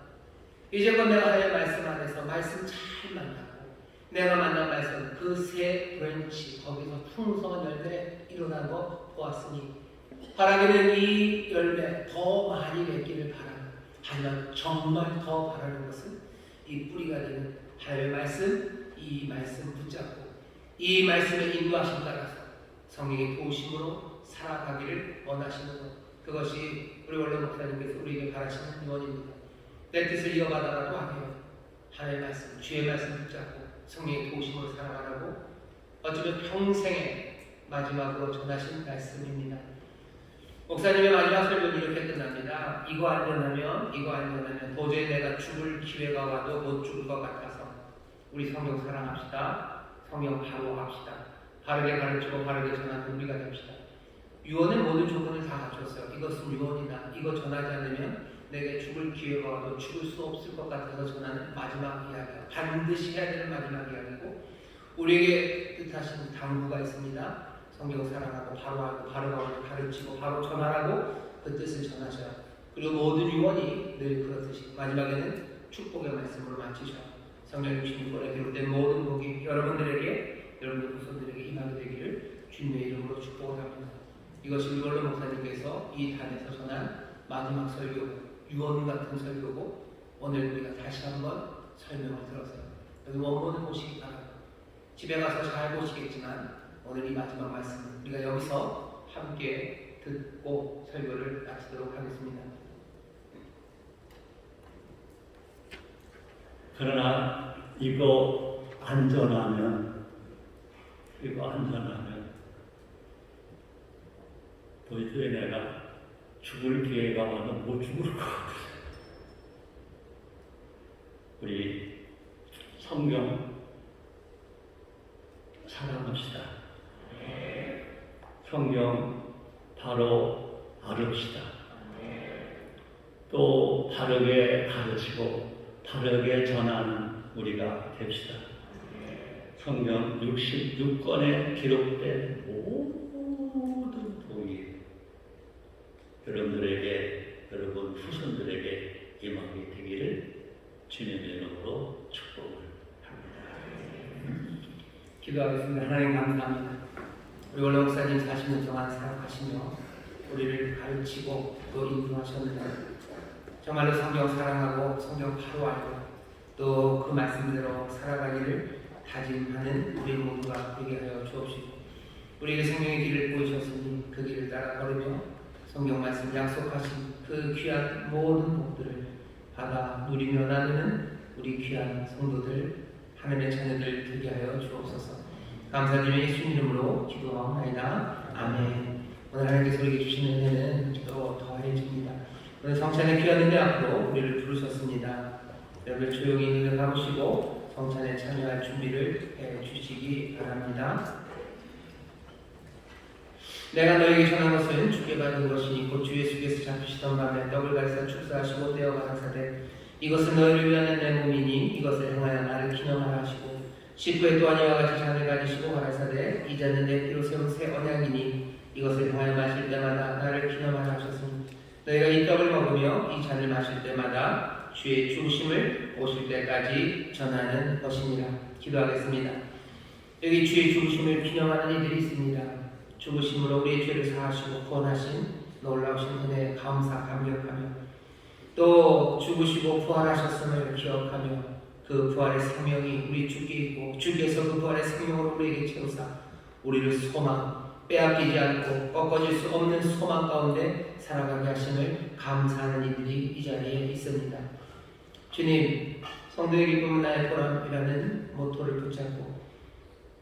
이제껏 내가 하나님의 말씀 안에서 말씀 잘 만나고 내가 만난 말씀 그 세 브랜치 거기서 풍성한 열매 일어난 거 보았으니 바라기는 이 열매 더 많이 맺기를 바랍니다. 하지만 정말 더 바라는 것은 이 뿌리가 되는 하나님의 말씀 이 말씀 붙잡고 이 말씀의 인도하심 따라서 성령의 도우심으로 살아가기를 원하시는 것 그것이 우리 원로 목사님께서 우리에게 바라시는 유언입니다. 내 뜻을 이어가다가도 아니에요. 하나님의 말씀, 주의 말씀 붙잡고 성령의 도우심으로 살아가라고 어쩌면 평생의 마지막으로 전하신 말씀입니다. 목사님의 마지막 설교는 이렇게 끝납니다. 이거 안전하면 도저히 내가 죽을 기회가 와도 못 죽을 것 같아서 우리 성경 사랑합시다. 성경 바로 합시다. 바르게 가르치고 바르게 전하는 우리가 됩시다. 유언의 모든 조건을 다 갖췄어요. 이것은 유언이다. 이거 전하지 않으면 내게 죽을 기회가 와도 죽을 수 없을 것 같아서 전하는 마지막 이야기야. 반드시 해야 되는 마지막 이야기고, 우리에게 뜻하신 당부가 있습니다. 성경 사랑하고 바로 알고 바로 가르치고 바로 전하라고 그 뜻을 전하셔요. 그리고 모든 유언이 늘 그렇듯이 마지막에는 축복의 말씀으로 마치셔요. 성령 주신 권에 비롯된 모든 복이 여러분들에게, 여러분들 후손들에게 임하게 되기를 주님의 이름으로 축복을 합니다. 이것이 이걸로 목사님께서 이 단에서 전한 마지막 설교고, 유언 같은 설교고, 오늘 우리가 다시 한번 설명을 들었어요. 여기 원문을 보시기 바랍니다. 집에 가서 잘 보시겠지만 오늘 이 마지막 말씀 우리가 여기서 함께 듣고 설교를 마치도록 하겠습니다. 그러나 이거 안전하면 도저히 내가 죽을 기회가 와도 못 죽을 것 같아요. 우리 성경 사랑합시다. 성경 바로 알읍시다. 또 바르게 가르치고 바르게 전하는 우리가 됩시다. 성경 66권에 기록된 모든 복이 여러분들에게, 여러분 후손들에게 임하게 되기를 주님의 이름으로 축복을 합니다. 기도하겠습니다. 하나님 감사합니다. 우리 원로 목사님 40년 동안 사역하시며 우리를 가르치고 또 인도하셨는데 정말로 성경 사랑하고 성경 바로 알고 또 그 말씀대로 살아가기를 다짐하는 우리 모두가 되게 하여 주옵시고, 우리에게 생명의 길을 보이셨으니 그 길을 따라 걸으며 성경 말씀 약속하신 그 귀한 모든 복들을 받아 누리며 나누는 우리 귀한 성도들, 하나님의 자녀들 되게 하여 주옵소서. 감사드리며 예수님 이름으로 기도하옵나이다. 아멘. 오늘 하나님께서 우리에게 주시는 은혜는 또 더해집니다. 오늘 성찬의 귀한 은혜 앞으로 우리를 부르셨습니다. 여러분 조용히 눈을 감으시고 성찬에 참여할 준비를 해주시기 바랍니다. 내가 너에게 전한 것은 주께 받은 것이니 곧 주 예수께서 잡히시던 밤에 떡을 가지사 축사하시고 떼어 가라사대 이것은 너희를 위하는 내 몸이니 이것을 행하여 나를 기념하라 하시고, 식후에 또한 이와 같이 잔을 가지시고 가라사대 이 잔은 내 피로 세운 새 언약이니 이것을 행하여 마실 때마다 나를 기념하라 하셨으니 너희가 이 떡을 먹으며 이 잔을 마실 때마다 주의 죽으심을 오실 때까지 전하는 것이니라. 기도하겠습니다. 여기 주의 죽으심을 기념하는 이들이 있습니다. 죽으심으로 우리의 죄를 사하시고 구원하신 놀라우신 은혜에 감사 감격하며 또 죽으시고 부활하셨음을 기억하며 그 부활의 생명이 우리 주께 있고 주께서 그 부활의 생명으로 우리에게 채우사 우리를 소망 빼앗기지 않고 꺾어질 수 없는 소망 가운데 살아가게 하심을 감사하는 이들이 이 자리에 있습니다. 주님, 성도의 기쁨은 나의 보람이라는 모토를 붙잡고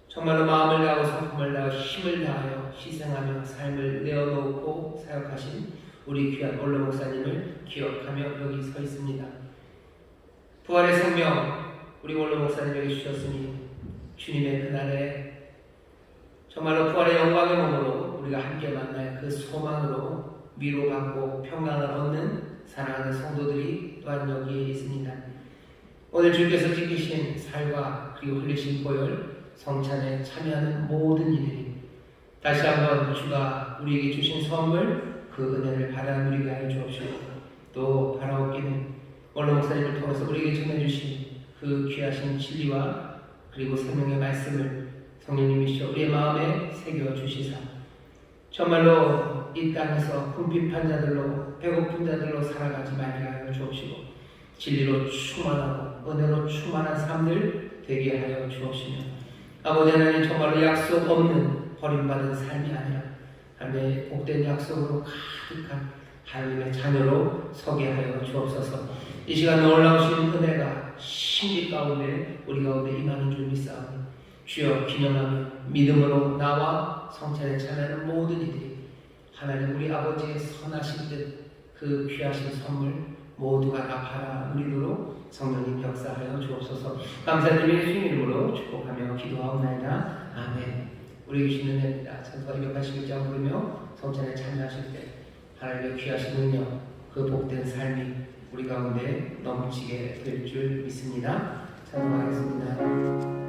정말로 마음을 다하고 성품을 다하고 힘을 다하여 희생하며 삶을 내어놓고 사역하신 우리 귀한 원로 목사님을 기억하며 여기 서 있습니다. 부활의 생명 우리 원로 목사님에게 주셨으니 주님의 그날에 정말로 부활의 영광의 몸으로 우리가 함께 만날 그 소망으로 위로받고 평강을 얻는 사랑하는 성도들이 또한 여기에 있습니다. 오늘 주께서 지키신 살과 그리고 흘리신 보혈 성찬에 참여하는 모든 이들이 다시 한번 주가 우리에게 주신 선물 그 은혜를 받아 누리게 하여 주옵시고, 또 바라옵기는 원로 목사님을 통해서 우리에게 전해주신 그 귀하신 진리와 그리고 생명의 말씀을 성령님이시여 우리의 마음에 새겨주시사 정말로 이 땅에서 궁핍한 자들로 배고픈 자들로 살아가지 말게 하여 주옵시고 진리로 충만하고 은혜로 충만한 삶들 되게 하여 주옵시며, 아버지 하나님 정말로 약속 없는 버림받은 삶이 아니라 하나님의 복된 약속으로 가득한 하나님의 자녀로 서게 하여 주옵소서. 이 시간 놀라우신 은혜가 신비 가운데 우리 가운데 임하는 줄 믿사오니 주여 기념하며 믿음으로 나와 성찬에 참여하는 모든 이들이 하나님 우리 아버지의 선하신 뜻 그 귀하신 선물 모두가 다 바라 누리도록 성령님 역사하여 주옵소서. 감사드리며 예수님 이름으로 축복하며 기도하옵나이다. 아멘. 우리 주시는 은혜입니다. 찬송가 281장 부르며 성찬에 참여하실 때 하나님의 귀하신 능력 그 복된 삶이 우리 가운데 넘치게 될 줄 믿습니다. 찬송하겠습니다.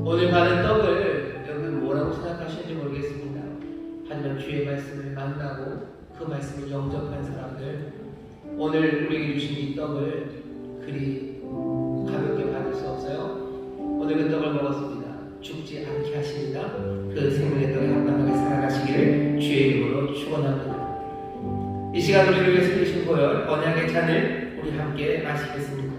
오늘 받은 떡을 여러분 뭐라고 생각하시는지 모르겠습니다. 하지만 주의 말씀을 만나고 그 말씀을 영접한 사람들, 오늘 우리에게 주신 이 떡을 그리 가볍게 받을 수 없어요. 오늘 그 떡을 먹었습니다. 죽지 않게 하십니다. 그 생명의 떡에 합당하게 살아가시기를 주의 이름으로 축원합니다. 이 시간 우리를 위해서 주신 보혈 언약의 잔을 우리 함께 마시겠습니다.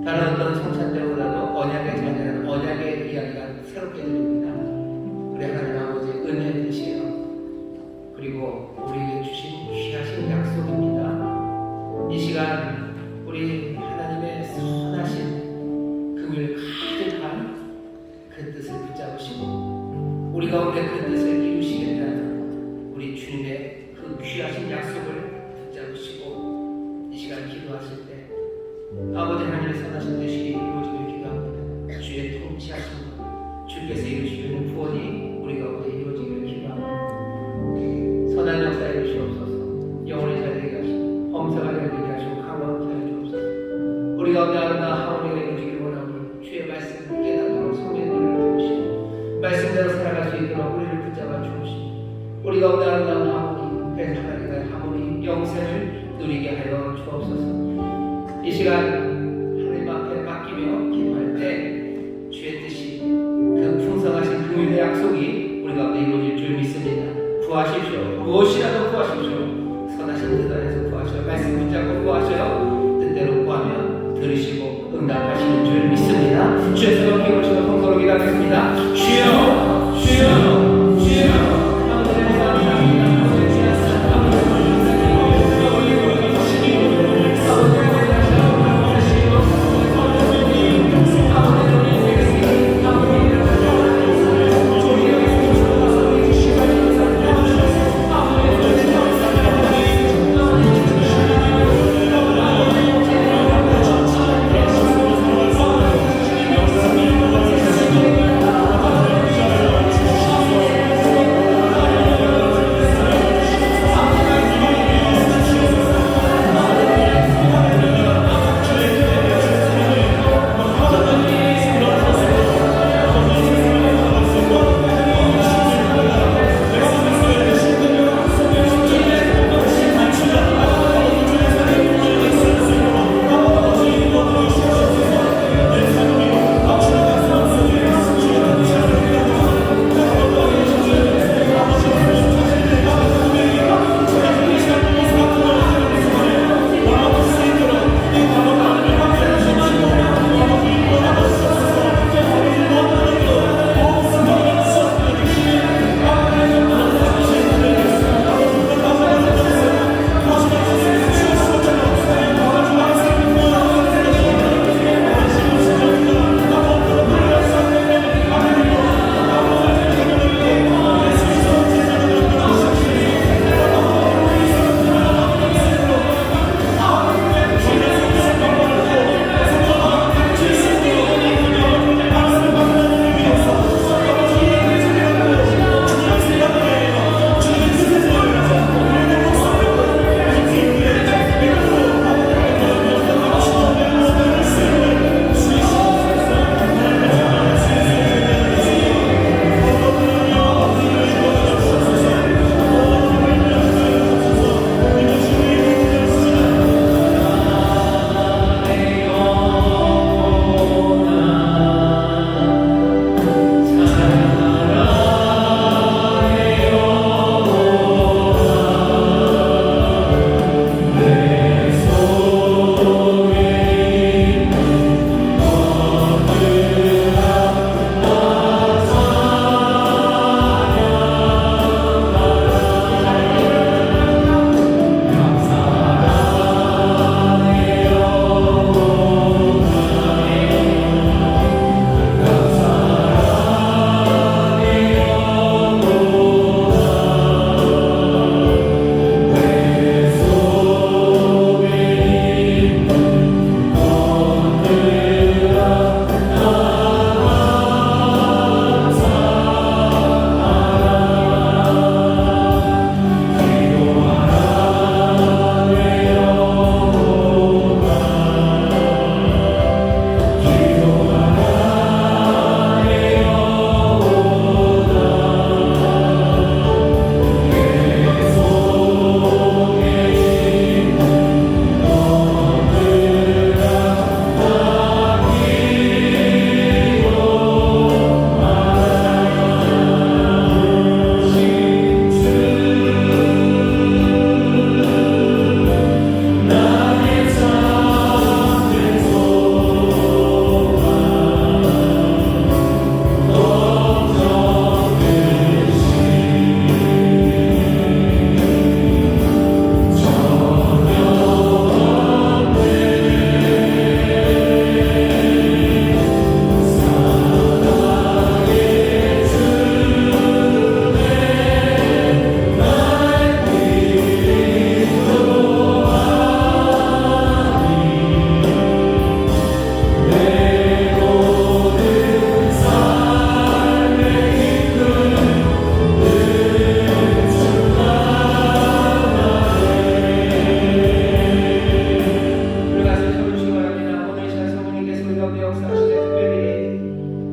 다른 어떤 성찬 때보다도 언약의 잔이라는 언약의 이야기가 새롭게 들립니다. 우리 하나님 아버지의 은혜의 뜻이에요. 그리고 우리에게 주신 귀하신 약속입니다. 이 시간 우리 하나님의 선하신 긍휼 가득한 그 뜻을 붙잡으시고 우리 가운데 그 뜻을 이루시겠다는 우리 주님의 그 귀하신 약속을 붙잡으시고 이 시간 기도하실 때 아버지 하나님의 선하신 뜻이 이루어지길 기도합니다. 주의 통치하심과 주께서 이루시는 구원이 우리 가운데 이루어지기를 기도합니다. 선한 역사에 주옵소서. 영원히 잘되게 하시고 범사가 잘되게 하시고 강원케 하여 주옵소서. 우리 가운데 아름다운 하모니가 이루어지기를 원하오니 주의 말씀을 깨닫도록 성령의 노래를 부으시고 말씀대로 살아갈 수 있도록 우리를 붙잡아 주옵시고 우리 가운데 아름다운 하모니, 하나님의 하모니 영생을 누리게 하여 주옵소서. 이 시간 하나님 앞에 맡기며 기도할 때 주의 뜻이 그 풍성하신 긍휼의 약속이 우리 가운데 이루어질 줄 믿습니다. 구하십시오. 주에서 높이 오시고 통로로 기도하겠습니다. 주여 주여 주여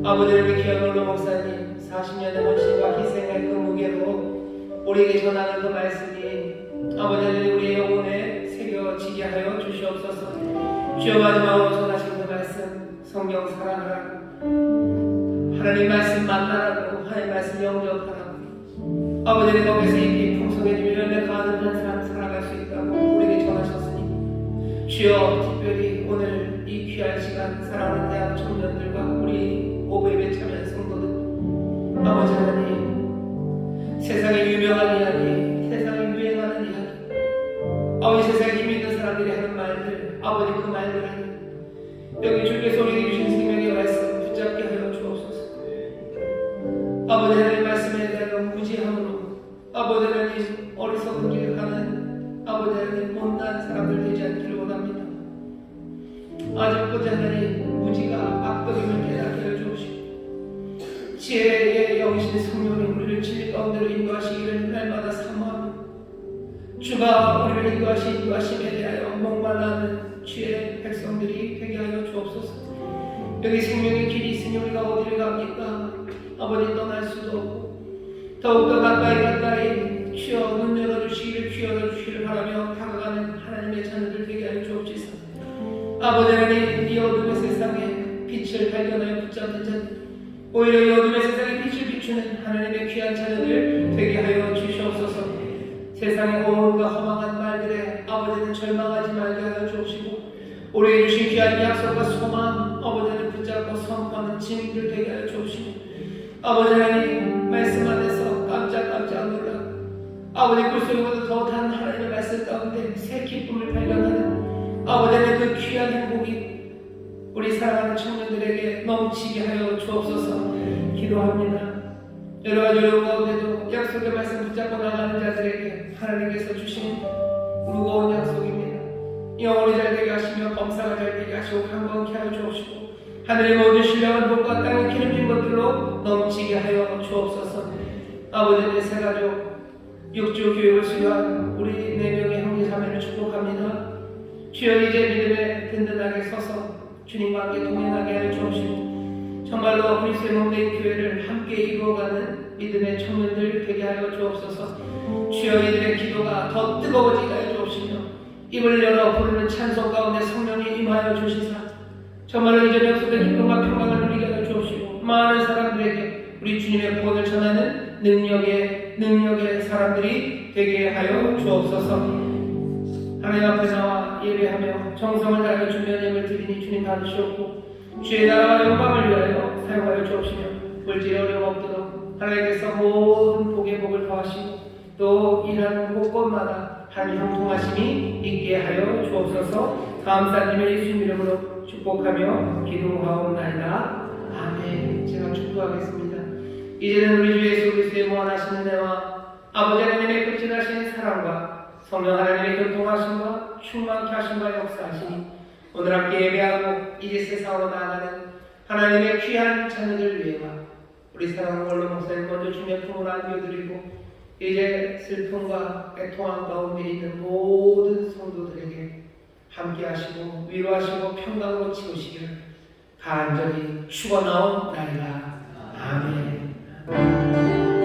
아버지를 귀한 올로 목사님 40년의 헌신과 희생의 그 무게로 우리에게 전하는 그 말씀이 아버지를 우리의 영혼에 새겨지게 하여 주시옵소서. 주여 마지막으로 전하신 그 말씀 성경 사랑하라고, 하나님 말씀 만나라고, 하나님 말씀 영접하라고, 아버지의 거기서 잎이 풍성해지며 열매 가득한 삶 살아갈 수 있다고 우리에게 전하셨으니 주여 특별히 오늘 이 귀한 시간 사랑하는 대학 청년들과 우리 오고 예배 참여한 성도들, 아버지 하나님, 세상에 유명한 이야기, 세상에 유행하는 이야기, 아버지 세상에 힘 있는 사람들이 하는 말들, 아버지 그 말들 하니 여기 주께서 우리에게 주신 생명의 말씀 붙잡게 하여 주옵소서. 아버지 하나님 말씀에 대한 무지함으로 아버지 하나님 어리석은 길을 가는 아버지 하나님 못난 사람들 되지 않기를 원합니다. 아직까지 하나님 무지가 악덕임을 깨닫게 하여 주옵시고 지혜의 영이신 성령님 우리를 진리 가운데로 인도하시기를 날마다 사모하며 주가 우리를 인도하심에 대하여 목말라하는 주의 백성들이 되게 하여 주옵소서. 여기 생명의 길이 있으니 우리가 어디를 갑니까? 아버지 떠날 수도 없고 더욱더 가까이 주여 눈 열어주시기를 귀 열어주시기를 바라며 다가가는 하나님의 자녀들 되게 하여 주옵소서. 아버지 하나님 이 어둠의 세상에 빛을 발견하여 붙잡는 자들, 오히려 이 어둠의 세상에 빛을 비추는 하나님의 귀한 자녀들 되게 하여 주시옵소서. 세상의 온갖 허망한 말들에 아버지는 절망하지 말게 하여 주옵시고 우리에게 주신 귀한 약속과 소망 아버지를 붙잡고 선포하는 증인들 되게 하여 주옵시고 아버지 하나님 말씀 안에서 깜짝깜짝 놀라 아버지 꿀속에보다 더 단 하나님의 말씀 가운데 새 기쁨을 발견하는 아버지 하나님 그 귀한 행복이 우리 사랑하는 청년들에게 넘치게 하여 주옵소서. 기도합니다. 여러가지 어려운 가운데도 약속의 말씀 붙잡고 나가는 자들에게 하나님께서 주신 무거운 약속입니다. 영혼이 잘되게 하시며 범사가 잘되게 하시고 강건케 하여 주옵시고 하늘의 모든 신령한 복과 땅의 기름진 것들로 넘치게 하여 주옵소서. 아버지의 새 가족 육주 교육을 수료한 우리 4명의 형제 자매를 축복합니다. 주여 이제 믿음에 든든하게 서서 주님과 함께 동행하게 하여 주옵시고 정말로 그리스도의 몸된 교회를 함께 이루어가는 믿음의 청년들 되게 하여 주옵소서. 주여 이들의 기도가 더 뜨거워지게 하여 주옵시며 입을 열어 부르는 찬송 가운데 성령이 임하여 주시사 정말로 이전에 없었던 기쁨과 평강을 누리게 하여 주옵시고 많은 사람들에게 우리 주님의 구원을 전하는 능력의 사람들이 되게 하여 주옵소서. 하나님 앞에 나와 예배하며 정성을 다하여 주며 예배를 드리니 주님 받으시옵고 주의 나라와 영광을 위하여 사용하여 주옵시며 물질의 어려움 없도록 하나님께서 모든 복의 복을 더하시고 또 일하는 곳곳마다 한 형통하심이 있게 하여 주옵소서. 감사드리며 예수님 이름으로 축복하며 기도하옵나이다. 아멘. 제가 축복하겠습니다. 이제는 우리 주 예수 그리스도의 무한하신 은혜와 아버지 하나님의 극진하신 사랑과 성령 하나님의 교통하심과 충만케 하심과 역사하시니 오늘 함께 예배하고 이제 세상으로 나아가는 하나님의 귀한 자녀들 위해와 우리 사랑하는 원로 목사님 먼저 주님의 품으로 안겨드리고 이제 슬픔과 애통함 가운데 있는 모든 성도들에게 함께 하시고 위로하시고 평강으로 채우시기를 간절히 축원하옵나이다. 아멘.